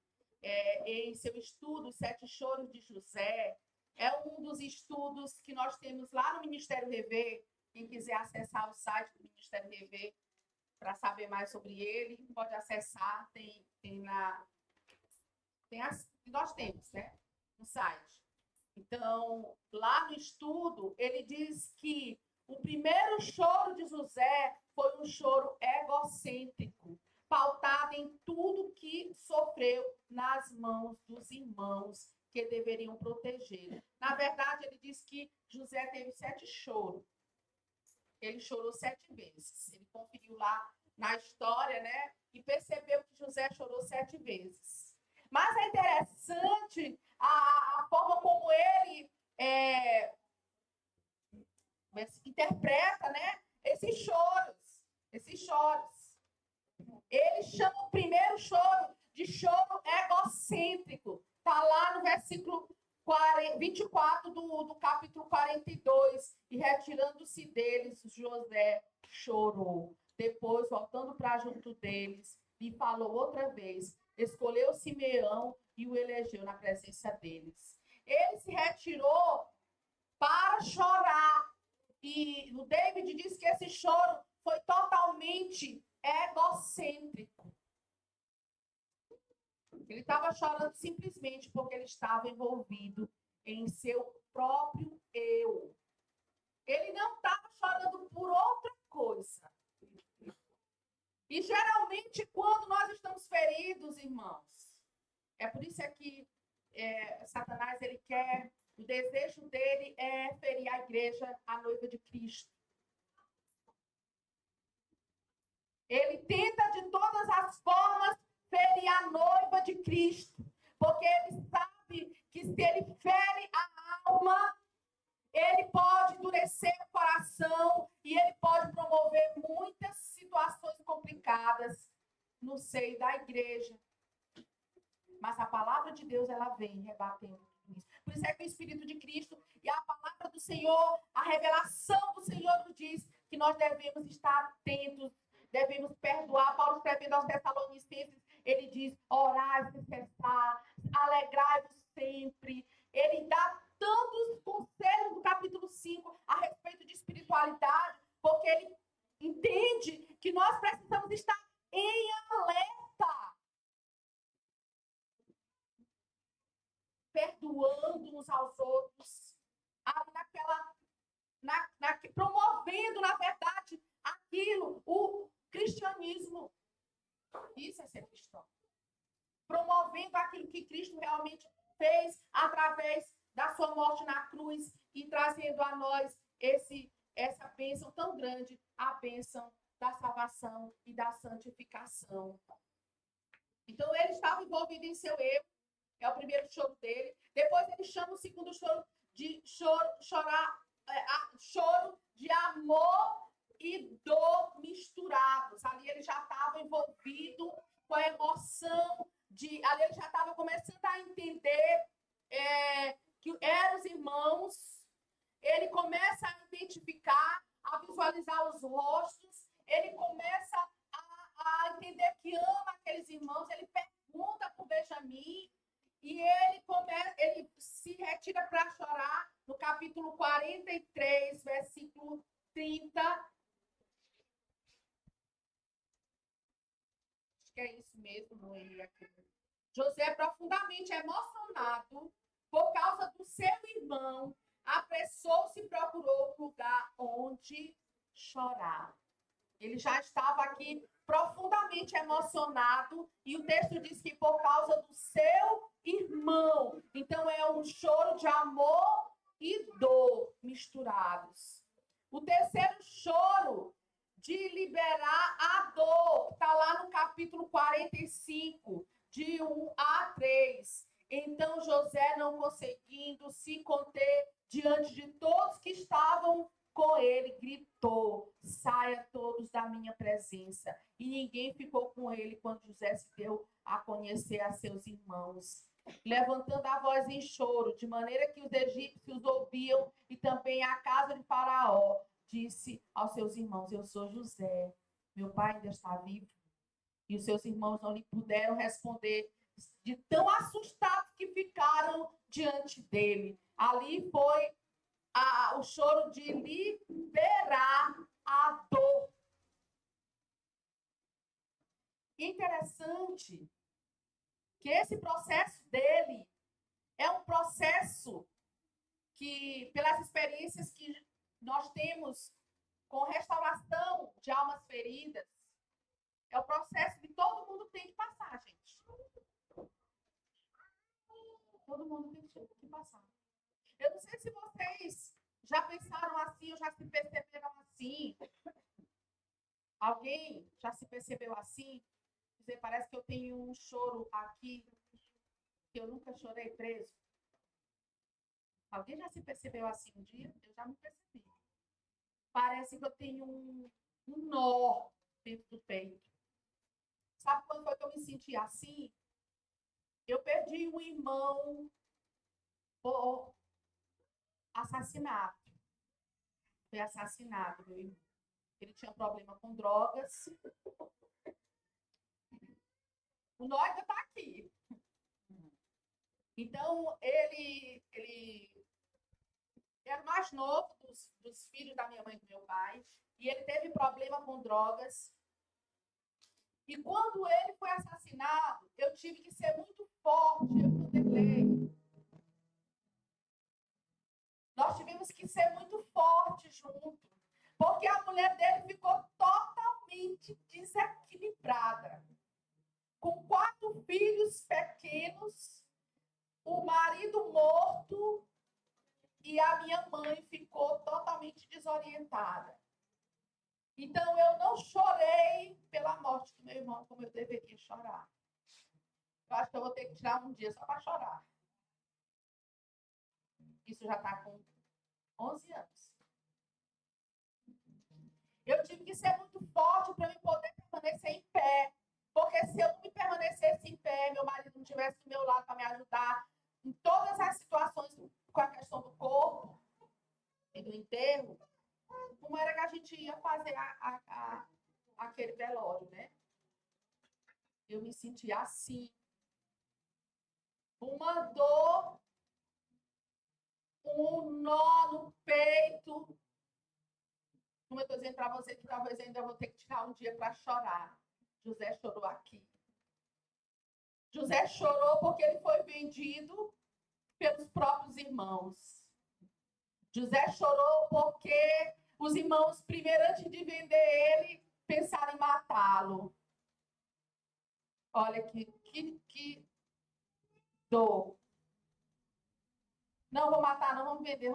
em seu estudo, Os 7 Choros de José, é um dos estudos que nós temos lá no Ministério Rever. Quem quiser acessar o site do Ministério Rever para saber mais sobre ele, pode acessar, nós temos, né, no site. Então, lá no estudo, ele diz que o primeiro choro de José foi um choro egocêntrico, pautado em tudo que sofreu nas mãos dos irmãos que deveriam protegê-lo. Na verdade, ele diz que José teve 7 choros. Ele chorou 7 vezes. Ele conferiu lá na história, né? E percebeu que José chorou 7 vezes. Mas é interessante a forma como ele interpreta, né? Esses choros. Ele chama o primeiro choro de choro egocêntrico. Está lá no versículo 24 do capítulo 42. E retirando-se deles, José chorou. Depois, voltando para para junto deles, e falou outra vez, escolheu Simeão e o elegeu na presença deles. Ele se retirou para chorar. E o David diz que esse choro foi totalmente egocêntrico. Ele estava chorando simplesmente porque ele estava envolvido em seu próprio eu. Ele não estava chorando por outra coisa. E geralmente, quando nós estamos feridos, irmãos, é por isso que Satanás, ele quer, o desejo dele é ferir a igreja, a noiva de Cristo. Ele tenta de todas as formas ferir a noiva de Cristo, porque ele sabe que se ele fere a alma, ele pode endurecer o coração e ele pode promover muitas situações complicadas no seio da igreja. Mas a palavra de Deus, ela vem rebatendo tudo isso. Por isso é que o Espírito de Cristo e a palavra do Senhor, a revelação do Senhor nos diz que nós devemos estar atentos, devemos perdoar. Paulo escrevendo aos Tessalonicenses, ele diz, orai sem cessar, alegrai-vos sempre. Ele dá tantos conselhos no capítulo 5 a respeito de espiritualidade, porque ele entende que nós precisamos estar em alerta, perdoando uns aos outros, promovendo, na verdade, aquilo, o cristianismo. Isso é ser cristão. Promovendo aquilo que Cristo realmente fez através da sua morte na cruz e trazendo a nós essa bênção tão grande, a bênção da salvação e da santificação. Então, ele estava envolvido em seu erro, é o primeiro choro dele. Depois ele chama o segundo choro de choro de amor e dor misturados. Ali ele já estava envolvido com a emoção ali ele já estava começando a entender que eram os irmãos. Ele começa a identificar, a visualizar os rostos. Ele começa a entender que ama aqueles irmãos. Ele pergunta para o Benjamim e ele se retira para chorar no capítulo 43, versículo 30. Acho que é isso mesmo, não é? José, profundamente emocionado por causa do seu irmão, apressou-se e procurou um lugar onde chorar. Ele já estava aqui profundamente emocionado e o texto diz que por causa do seu irmão. Então é um choro de amor e dor misturados. O terceiro choro de liberar a dor, está lá no capítulo 45, de 1 a 3. Então José, não conseguindo se conter diante de todos que estavam com ele, gritou, saia todos da minha presença. E ninguém ficou com ele quando José se deu a conhecer a seus irmãos. Levantando a voz em choro, de maneira que os egípcios ouviam, e também a casa de Faraó, disse aos seus irmãos, eu sou José, meu pai ainda está vivo. E os seus irmãos não lhe puderam responder, de tão assustados que ficaram diante dele. Ali foi o choro de liberar a dor. Interessante que esse processo dele é um processo que, pelas experiências que nós temos com restauração de almas feridas, é o processo que todo mundo tem que passar, gente. Todo mundo tem que passar. Eu não sei se vocês já pensaram assim ou já se perceberam assim. Alguém já se percebeu assim? Dizer, parece que eu tenho um choro aqui que eu nunca chorei preso. Alguém já se percebeu assim um dia? Eu já me percebi. Parece que eu tenho um nó dentro do peito. Sabe quando foi que eu me senti assim? Eu perdi um irmão por assassinato. Foi assassinado, meu irmão. Ele tinha problema com drogas. O Noida está aqui. Então, ele era o mais novo dos filhos da minha mãe e do meu pai. E ele teve problema com drogas. E quando ele foi assassinado, eu tive que ser muito forte, eu e o Derlei. Nós tivemos que ser muito fortes juntos. Porque a mulher dele ficou totalmente desequilibrada. Com 4 filhos pequenos, o marido morto e a minha mãe ficou totalmente desorientada. Então, eu não chorei pela morte do meu irmão como eu deveria chorar. Eu acho que eu vou ter que tirar um dia só para chorar. Isso já está com 11 anos. Eu tive que ser muito forte para eu poder permanecer em pé. Porque se eu não me permanecesse em pé, meu marido não estivesse do meu lado para me ajudar em todas as situações com a questão do corpo e do enterro, como era que a gente ia fazer aquele velório, né? Eu me sentia assim. Uma dor, um nó no peito. Como eu estou dizendo para você que talvez eu ainda vou ter que tirar um dia para chorar. José chorou aqui. José chorou porque ele foi vendido pelos próprios irmãos. José chorou porque os irmãos, primeiro antes de vender ele, pensaram em matá-lo. Olha que dor. Não vou matar, não vamos vender,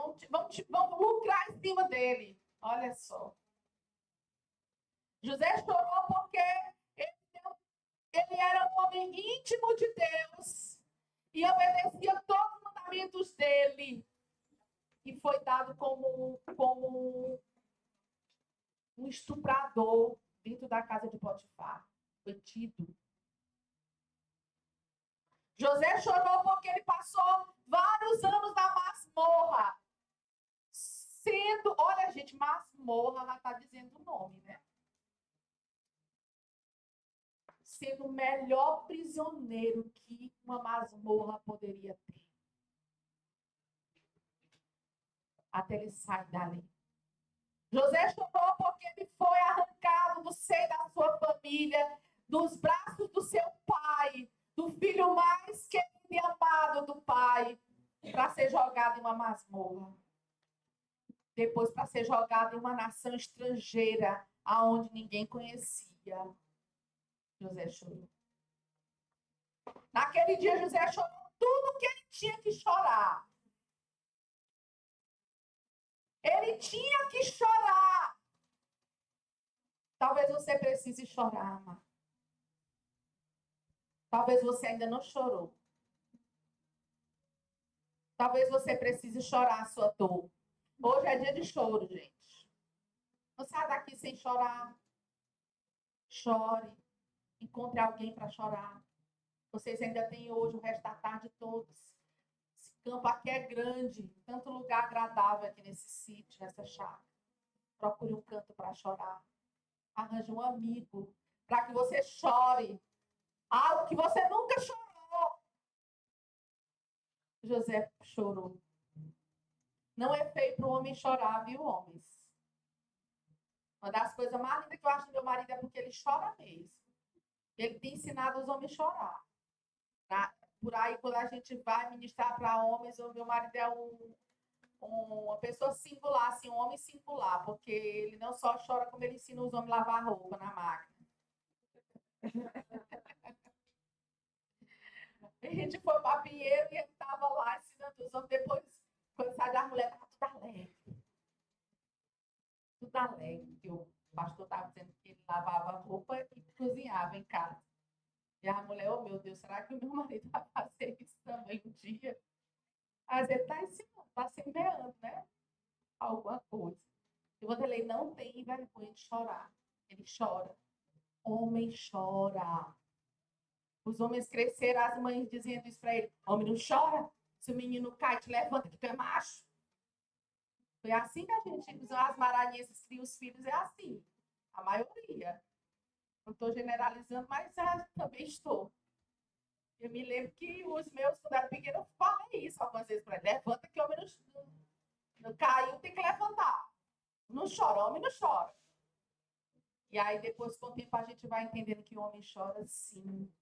vamos lucrar em cima dele. Olha só. José chorou porque ele era um homem íntimo de Deus e obedecia todos os mandamentos dele. E foi dado como um estuprador dentro da casa de Potifar. Foi tido. José chorou porque ele passou vários anos na masmorra. Olha, gente, masmorra, ela está dizendo o nome, né? Sendo o melhor prisioneiro que uma masmorra poderia ter. Até ele sair dali. José chorou porque ele foi arrancado do seio da sua família, dos braços do seu pai, do filho mais querido e amado do pai, para ser jogado em uma masmorra. Depois para ser jogado em uma nação estrangeira, aonde ninguém conhecia. José chorou. Naquele dia, José chorou tudo que ele tinha que chorar. Ele tinha que chorar. Talvez você precise chorar, amado. Talvez você ainda não chorou. Talvez você precise chorar a sua dor. Hoje é dia de choro, gente. Não saia daqui sem chorar. Chore. Encontre alguém para chorar. Vocês ainda têm hoje o resto da tarde todos. Esse campo aqui é grande. Tanto lugar agradável aqui nesse sítio, nessa chácara. Procure um canto para chorar. Arranje um amigo para que você chore. Algo que você nunca chorou. José chorou. Não é feio para o homem chorar, viu, homens? Uma das coisas mais lindas que eu acho do meu marido é porque ele chora mesmo. Ele tem ensinado os homens a chorar. Por aí, quando a gente vai ministrar para homens, o meu marido é uma pessoa singular, assim, um homem singular, porque ele não só chora, como ele ensina os homens a lavar roupa na máquina. A gente foi para Pinheiro e ele estava lá ensinando os homens. Depois, quando sai da mulher, estava tudo alegre. Tudo alegre. Porque o pastor estava dizendo que ele lavava roupa e cozinhava em casa. E a mulher, oh meu Deus, será que o meu marido vai fazer isso também um dia? Mas ele está ensinando, está semeando, né? Alguma coisa. E o Vanderlei não tem vergonha de chorar. Ele chora. Homem chora. Os homens cresceram, as mães dizendo isso para ele. Homem não chora. Se o menino cai, te levanta que tu é macho. Foi assim que a gente, as maranhenses criam os filhos, é assim. A maioria. Não estou generalizando, mas também estou. Eu me lembro que os meus, quando era pequeno, eu falei isso algumas vezes para ele. Levanta que o homem não caiu, tem que levantar. Não chora, homem não chora. E aí, depois, com o tempo, a gente vai entendendo que o homem chora sim.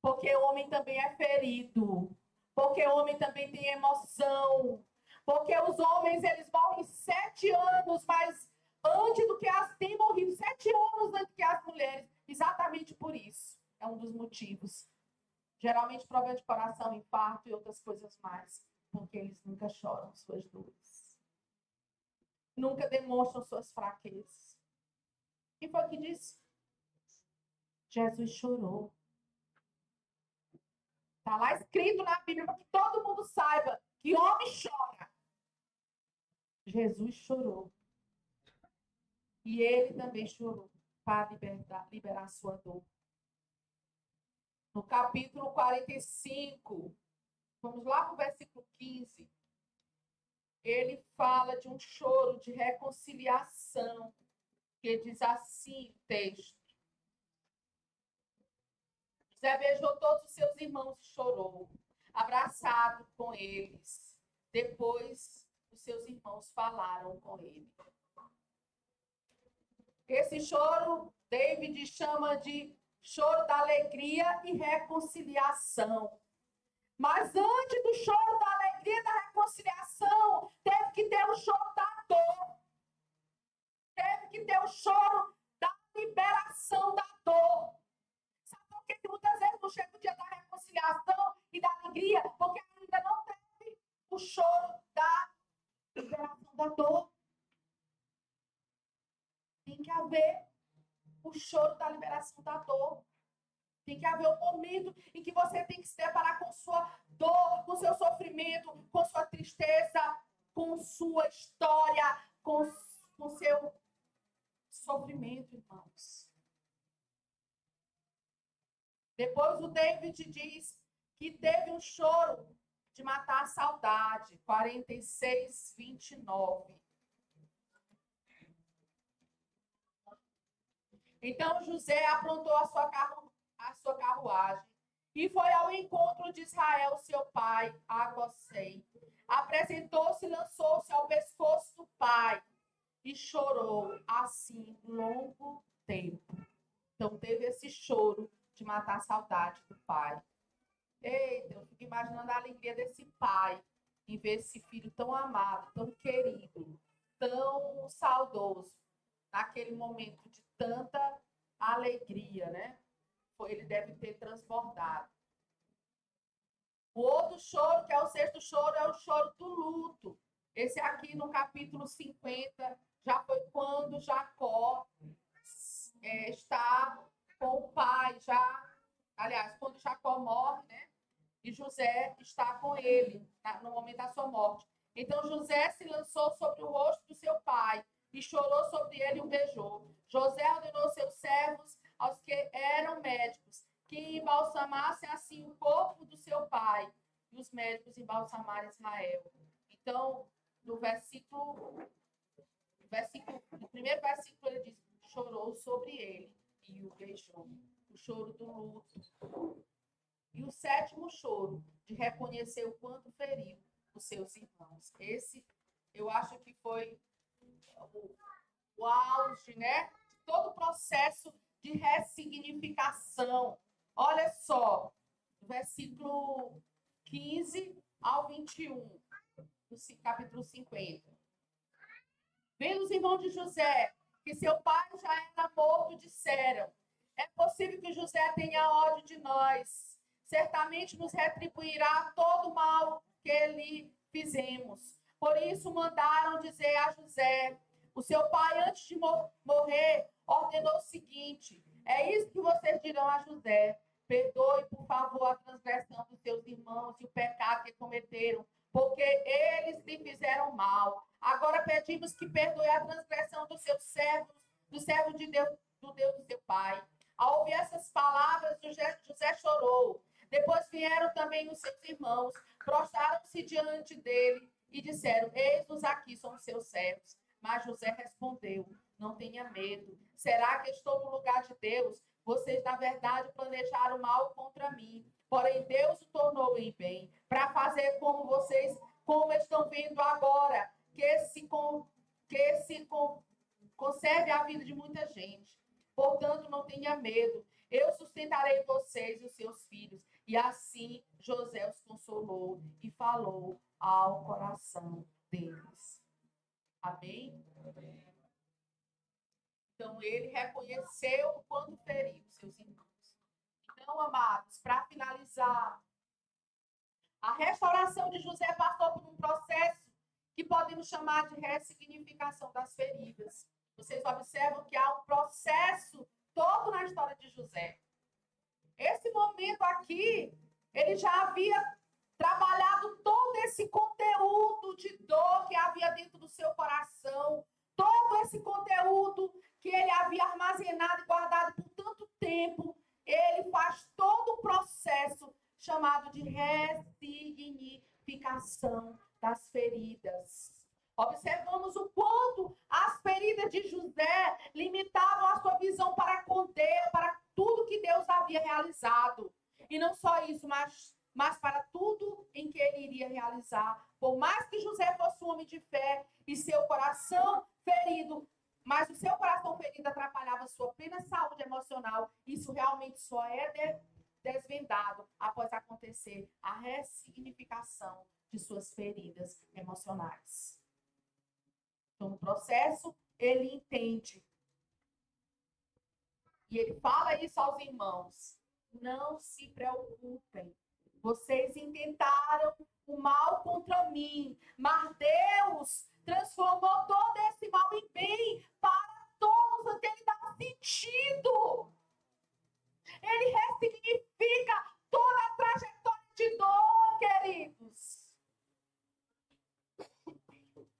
Porque o homem também é ferido. Porque o homem também tem emoção. Porque os homens, eles morrem 7 anos mais antes do que as... Têm morrido 7 anos antes que as mulheres. Exatamente por isso. É um dos motivos. Geralmente, problema de coração, infarto e outras coisas mais. Porque eles nunca choram suas dores. Nunca demonstram suas fraquezas. Quem foi que disse? Jesus chorou. Está lá escrito na Bíblia para que todo mundo saiba que homem chora. Jesus chorou. E ele também chorou para liberar sua dor. No capítulo 45, vamos lá para o versículo 15. Ele fala de um choro de reconciliação, que diz assim o texto. José beijou todos os seus irmãos e chorou, abraçado com eles. Depois, os seus irmãos falaram com ele. Esse choro, David chama de choro da alegria e reconciliação. Mas antes do choro da alegria e da reconciliação, teve que ter o choro da dor. Teve que ter o choro da liberação da dor. Sabe por que muitas vezes não chega o dia da reconciliação e da alegria? Porque ainda não teve o choro da liberação da dor. Tem que haver o choro da liberação da dor. Tem que haver um momento em que você tem que se deparar com sua dor, com seu sofrimento, com sua tristeza, com sua história, com seu sofrimento, irmãos. Depois o David diz que teve um choro de matar a saudade. 46, 29. Então José aprontou a sua carruagem e foi ao encontro de Israel, seu pai, a Gosém. Apresentou-se e lançou-se ao pescoço do pai e chorou assim longo tempo. Então teve esse choro de matar a saudade do pai. Eita, eu fico imaginando a alegria desse pai em ver esse filho tão amado, tão querido, tão saudoso, naquele momento de tanta alegria, né? Ele deve ter transbordado. O outro choro, que é o 6º choro, é o choro do luto. Esse aqui no capítulo 50, já foi quando Jacó está com o pai, aliás, quando Jacó morre, né? E José está com ele no momento da sua morte. Então José se lançou sobre o rosto do seu pai e chorou sobre ele e o beijou. José ordenou seus servos, aos que eram médicos, que embalsamassem assim o corpo do seu pai, e os médicos embalsamaram Israel. Então, no primeiro versículo ele diz, chorou sobre ele e o beijou. O choro do luto. E o 7º choro, de reconhecer o quanto feriu os seus irmãos. Esse, eu acho que foi o auge, né? Todo o processo de ressignificação. Olha só, versículo 15 ao 21, no capítulo 50. Vendo os irmãos de José, que seu pai já era morto, disseram, é possível que José tenha ódio de nós. Certamente nos retribuirá todo o mal que lhe fizemos. Por isso mandaram dizer a José, o seu pai, antes de morrer, ordenou o seguinte, é isso que vocês dirão a José, perdoe, por favor, a transgressão dos seus irmãos e o pecado que cometeram, porque eles lhe fizeram mal. Agora pedimos que perdoe a transgressão dos seus servos, do servo de Deus, do Deus do seu pai. Ao ouvir essas palavras, José chorou. Depois vieram também os seus irmãos, prostraram-se diante dele e disseram, eis-nos aqui, somos seus servos. Mas José respondeu, não tenha medo. Será que estou no lugar de Deus? Vocês, na verdade, planejaram mal contra mim. Porém, Deus o tornou em bem, para fazer como estão vendo agora, conserve a vida de muita gente. Portanto, não tenha medo. Eu sustentarei vocês e os seus filhos. E assim José os consolou e falou ao coração deles. Amém? Então, ele reconheceu o quanto feriu seus irmãos. Então, amados, para finalizar, a restauração de José passou por um processo que podemos chamar de ressignificação das feridas. Vocês observam que há um processo todo na história de José. Esse momento aqui, ele já havia trabalhado todo esse conteúdo de dor que havia dentro do seu coração, todo esse conteúdo que ele havia armazenado e guardado por tanto tempo. Ele faz todo o processo chamado de ressignificação das feridas. Observamos o quanto as feridas de José limitavam a sua visão para com Deus, para tudo que Deus havia realizado. E não só isso, mas para tudo em que ele iria realizar. Por mais que José fosse um homem de fé e seu coração ferido, mas o seu coração ferido atrapalhava sua plena saúde emocional, isso realmente só é desvendado após acontecer a ressignificação de suas feridas emocionais. Então, no processo, ele entende. E ele fala isso aos irmãos. Não se preocupem. Vocês intentaram o mal contra mim, mas Deus transformou todo esse mal em bem para todos, até ele dar um sentido. Ele ressignifica toda a trajetória de dor, queridos.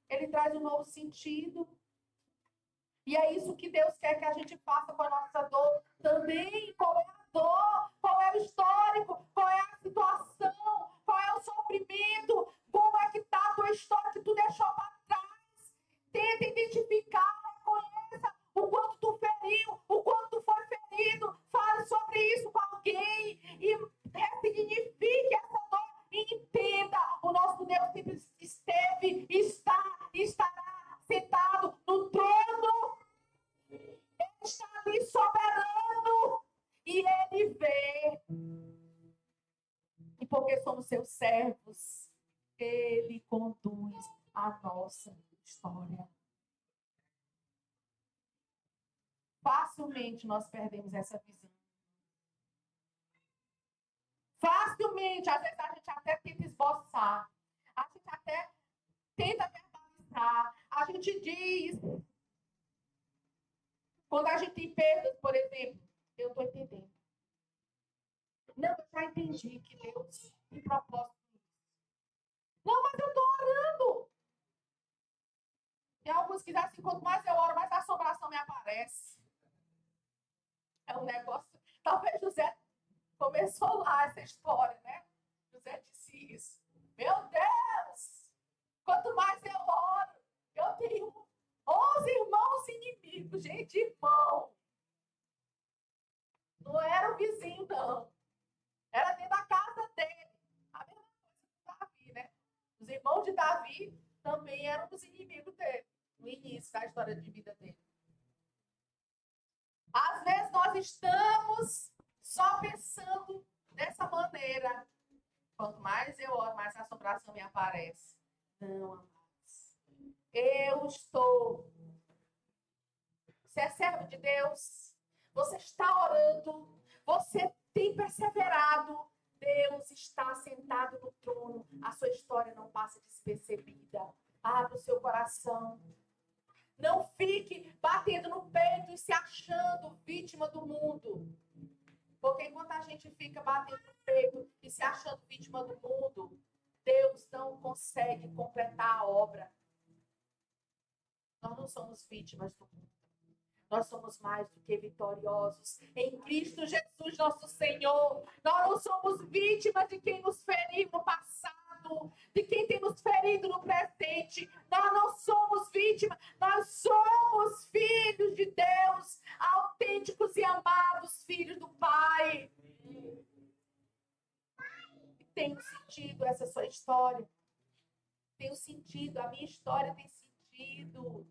Ele traz um novo sentido. E é isso que Deus quer que a gente faça com a nossa dor também. Qual é a dor? Qual é o histórico? Qual é a situação? Qual é o sofrimento? Como é que está a tua história que tu deixou para trás? Tenta identificar, reconheça o quanto tu feriu, o quanto tu foi ferido. Fale sobre isso com alguém e ressignifique essa dor e entenda. O nosso Deus sempre esteve, está e estará sentado no trono. Ele está ali soberano e ele vê. E porque somos seus servos, ele conduz a nossa história. Facilmente nós perdemos essa visão. Facilmente, às vezes a gente até tenta esboçar, a gente até tenta verbalizar, a gente diz. Quando a gente tem perdas, por exemplo, eu estou entendendo. Não, eu já entendi que Deus tem propósito nisso. Não, mas eu estou orando. Tem alguns que dizem assim, quanto mais eu oro, mais a assombração me aparece. É um negócio. Talvez José começou lá essa história, né? José disse isso. Meu Deus! Quanto mais eu oro, eu tenho 11 irmãos inimigos. Gente, irmão. Não era o vizinho, não. Era dentro da casa dele. A mesma coisa com Davi, né? Os irmãos de Davi também eram os inimigos dele. No início da história de vida dele. Às vezes nós estamos só pensando dessa maneira. Quanto mais eu oro, mais a assombração me aparece. Não, amados. Eu estou. Você é servo de Deus. Você está orando. Você tem perseverado. Deus está sentado no trono. A sua história não passa despercebida. Abra o seu coração. Não fique batendo no peito e se achando vítima do mundo. Porque enquanto a gente fica batendo no peito e se achando vítima do mundo, Deus não consegue completar a obra. Nós não somos vítimas do mundo. Nós somos mais do que vitoriosos em Cristo Jesus, nosso Senhor. Nós não somos vítimas de quem nos feriu no passado, de quem tem nos ferido no presente. Nós não somos vítimas, nós somos filhos de Deus, autênticos e amados filhos do Pai. tem um sentido essa sua história. Tem um sentido, a minha história tem sentido.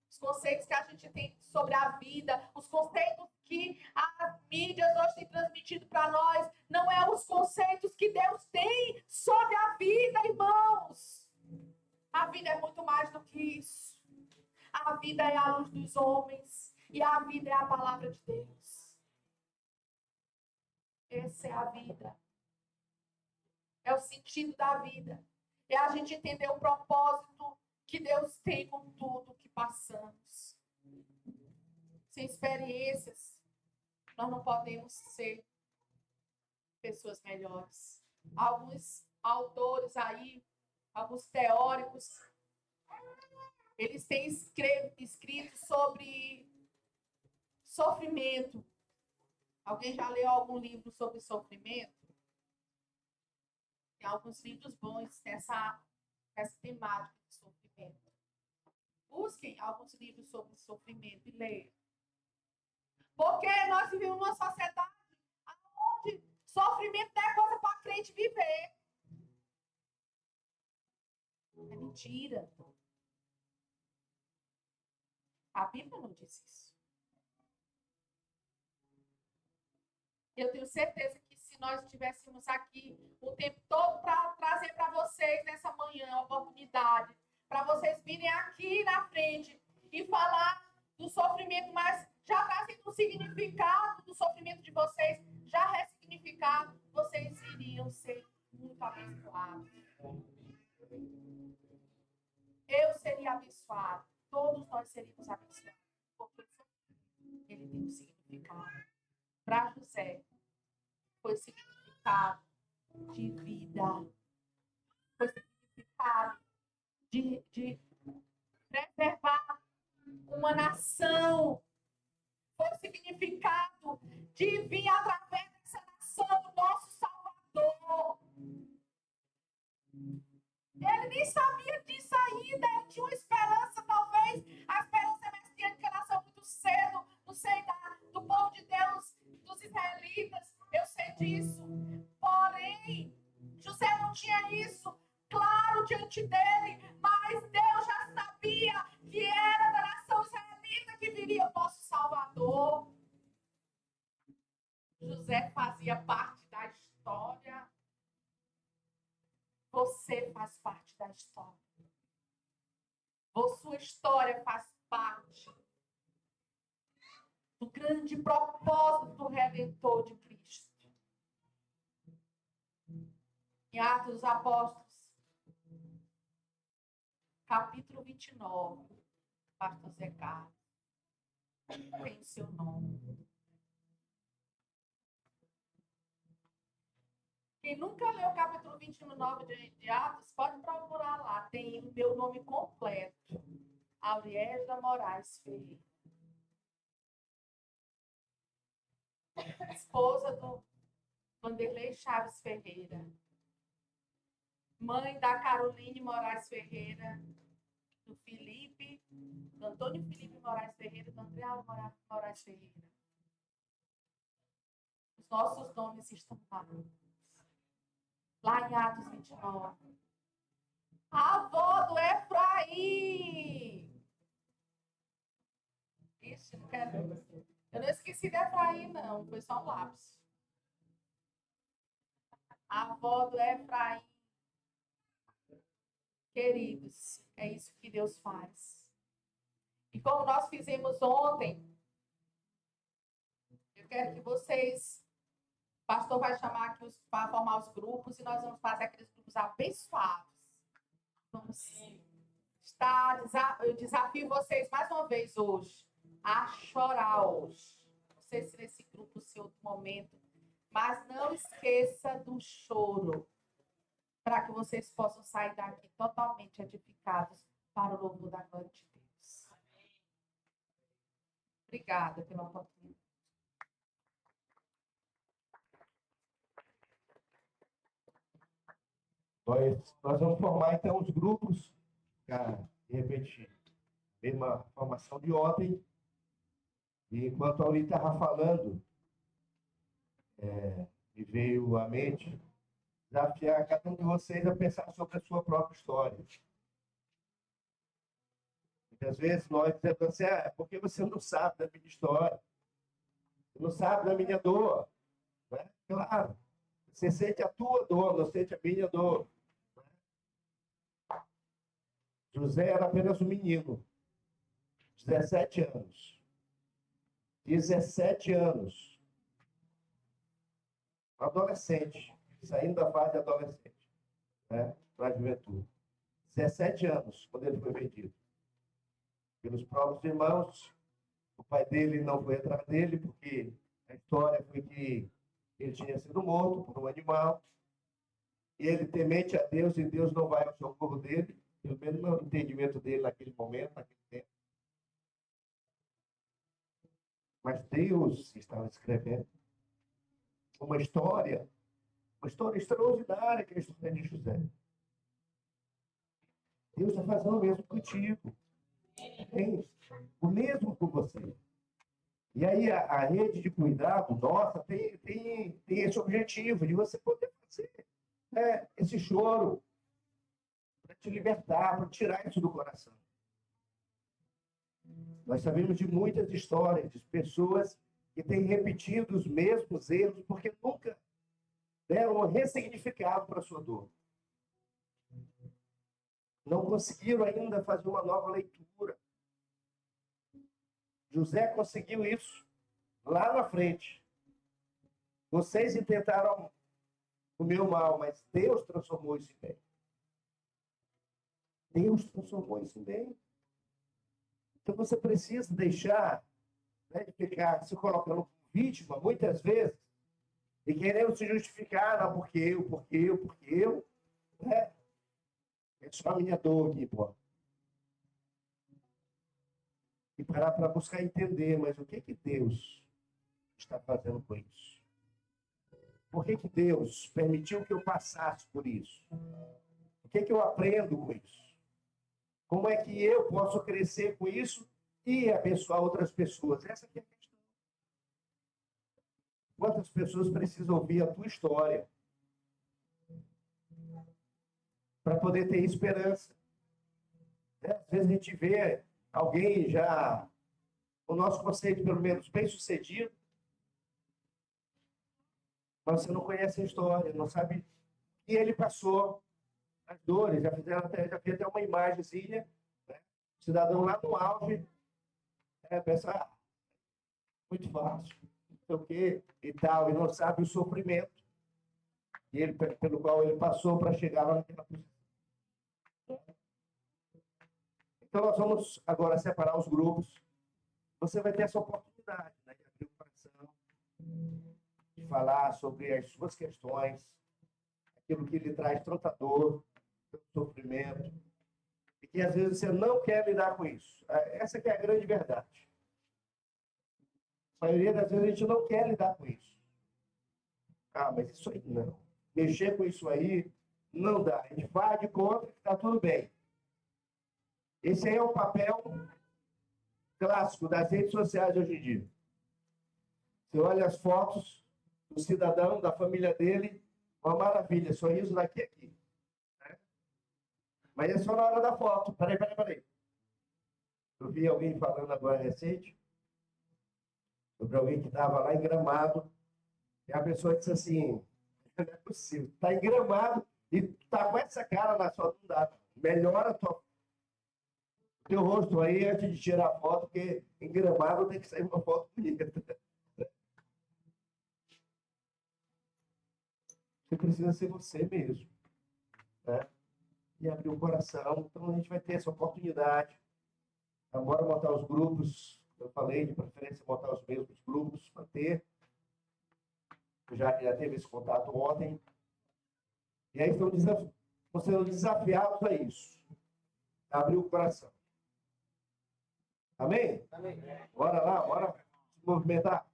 Os conceitos que a gente tem sobre a vida, os conceitos que as mídias hoje têm transmitido para nós, não é os conceitos que Deus tem sobre a vida, irmãos. A vida é muito mais do que isso. A vida é a luz dos homens e a vida é a palavra de Deus. Essa é a vida. É o sentido da vida. É a gente entender o propósito que Deus tem com tudo que passamos. Sem experiências, nós não podemos ser pessoas melhores. Alguns autores aí, alguns teóricos, eles têm escrito sobre sofrimento. Alguém já leu algum livro sobre sofrimento? Tem alguns livros bons nessa temática de sofrimento. Busquem alguns livros sobre sofrimento e leiam. Porque nós vivemos numa sociedade onde sofrimento não é coisa para crente viver. É mentira. A Bíblia não diz isso. Eu tenho certeza que se nós estivéssemos aqui o tempo todo para trazer para vocês nessa manhã a oportunidade, para vocês virem aqui na frente e falar do sofrimento, mas já trazendo um significado do sofrimento de vocês, já ressignificado, vocês iriam ser muito abençoados. Eu seria abençoado. Todos nós seríamos abençoados. Porque ele tem um significado. Para José, foi significado de vida. Foi significado de preservar uma nação. Foi significado de vir através dessa nação o nosso Salvador. Ele nem sabia disso ainda, ele tinha uma esperança, talvez, a esperança messiânica nasceu muito cedo, não sei, do povo de Deus, dos israelitas, eu sei disso. Porém, José não tinha isso claro diante dele, mas Deus já sabia que era da nação israelita que viria o nosso Salvador. José fazia parte da história. Você faz parte da história. Sua história faz parte do grande propósito do Redentor de Cristo. Em Atos dos Apóstolos, capítulo 29, pastor Zé Carlos, tem o seu nome. Quem nunca leu o capítulo 29 de Atos, pode procurar lá. Tem o meu nome completo. Auriésda Moraes Ferreira. Esposa do Vanderlei Chaves Ferreira. Mãe da Caroline Moraes Ferreira. Do Felipe, do Antônio Felipe Moraes Ferreira, do André Moraes Ferreira. Os nossos nomes estão lá em Atos 29. A avó do Efraim. Ixi, não quero. Eu não esqueci de Efraim, não. Foi só um lápis. A avó do Efraim. Queridos, é isso que Deus faz. E como nós fizemos ontem, eu quero que vocês... O pastor vai chamar aqui para formar os grupos e nós vamos fazer aqueles grupos abençoados. Vamos estar... Eu desafio vocês mais uma vez hoje a chorar hoje. Não sei se nesse grupo, se outro momento, mas não esqueça do choro, para que vocês possam sair daqui totalmente edificados para o louvor da glória de Deus. Obrigada pela oportunidade. Nós vamos formar, então, os grupos, de repente, mesma formação de ontem. E enquanto a Auri estava falando, me veio à mente desafiar cada um de vocês a pensar sobre a sua própria história. Muitas vezes nós dizemos assim, é porque você não sabe da minha história, você não sabe da minha dor. Né? Claro, você sente a tua dor, não sente a minha dor. José era apenas um menino, 17 anos. 17 anos. Adolescente, saindo da fase de adolescente, né? Para a juventude. 17 anos, quando ele foi vendido. Pelos próprios irmãos, o pai dele não foi atrás dele, porque a história foi que ele tinha sido morto por um animal. E ele temente a Deus, e Deus não vai ao socorro dele, pelo menos no entendimento dele naquele momento, naquele tempo. Mas Deus estava escrevendo uma história extraordinária, que é a história de José. Deus está fazendo o mesmo contigo. O mesmo com você. E aí a rede de cuidado nossa tem esse objetivo de você poder fazer esse choro para te libertar, para tirar isso do coração. Nós sabemos de muitas histórias de pessoas que têm repetido os mesmos erros porque nunca deram um ressignificado para a sua dor. Não conseguiram ainda fazer uma nova leitura. José conseguiu isso lá na frente. Vocês tentaram o meu mal, mas Deus transformou isso em bem. Deus transformou isso em bem. Então você precisa deixar de ficar se colocando como vítima, muitas vezes, e querendo se justificar, não, porque eu. Né? É só a minha dor aqui, pô. E parar para buscar entender, mas o que Deus está fazendo com isso? Por que Deus permitiu que eu passasse por isso? O que eu aprendo com isso? Como é que eu posso crescer com isso e abençoar outras pessoas? Essa aqui é a questão. Quantas pessoas precisam ouvir a tua história para poder ter esperança? Às vezes a gente vê alguém já, o nosso conceito pelo menos bem sucedido, mas você não conhece a história, não sabe o que ele passou, as dores, já fez até uma imagenzinha, né? O cidadão lá no auge, pensa, muito fácil, não sei o quê, e tal, e não sabe o sofrimento pelo qual ele passou para chegar lá naquela posição. Então, nós vamos agora separar os grupos. Você vai ter essa oportunidade, né, de abrir o coração, de falar sobre as suas questões, aquilo que lhe traz tanta dor, sofrimento, e que às vezes você não quer lidar com isso. Essa que é a grande verdade. A maioria das vezes a gente não quer lidar com isso. Ah, mas isso aí não. Mexer com isso aí não dá. A gente faz de conta que está tudo bem. Esse aí é o papel clássico das redes sociais hoje em dia. Você olha as fotos do cidadão, da família dele, uma maravilha, sorriso daqui a aqui. Né? Mas é só na hora da foto. Peraí. Eu vi alguém falando agora recente, sobre alguém que estava lá em Gramado, e a pessoa disse assim, não é possível, está em Gramado e está com essa cara na sua bunda. Melhora o teu rosto aí antes de tirar a foto, porque em Gramado tem que sair uma foto bonita. Você precisa ser você mesmo. Né? E abrir o coração. Então a gente vai ter essa oportunidade. Agora montar os grupos. Eu falei, de preferência, montar os mesmos grupos para ter. Eu já teve esse contato ontem. E aí estão sendo desafiados a isso. A abrir o coração. Amém? Amém. Bora lá, bora se movimentar.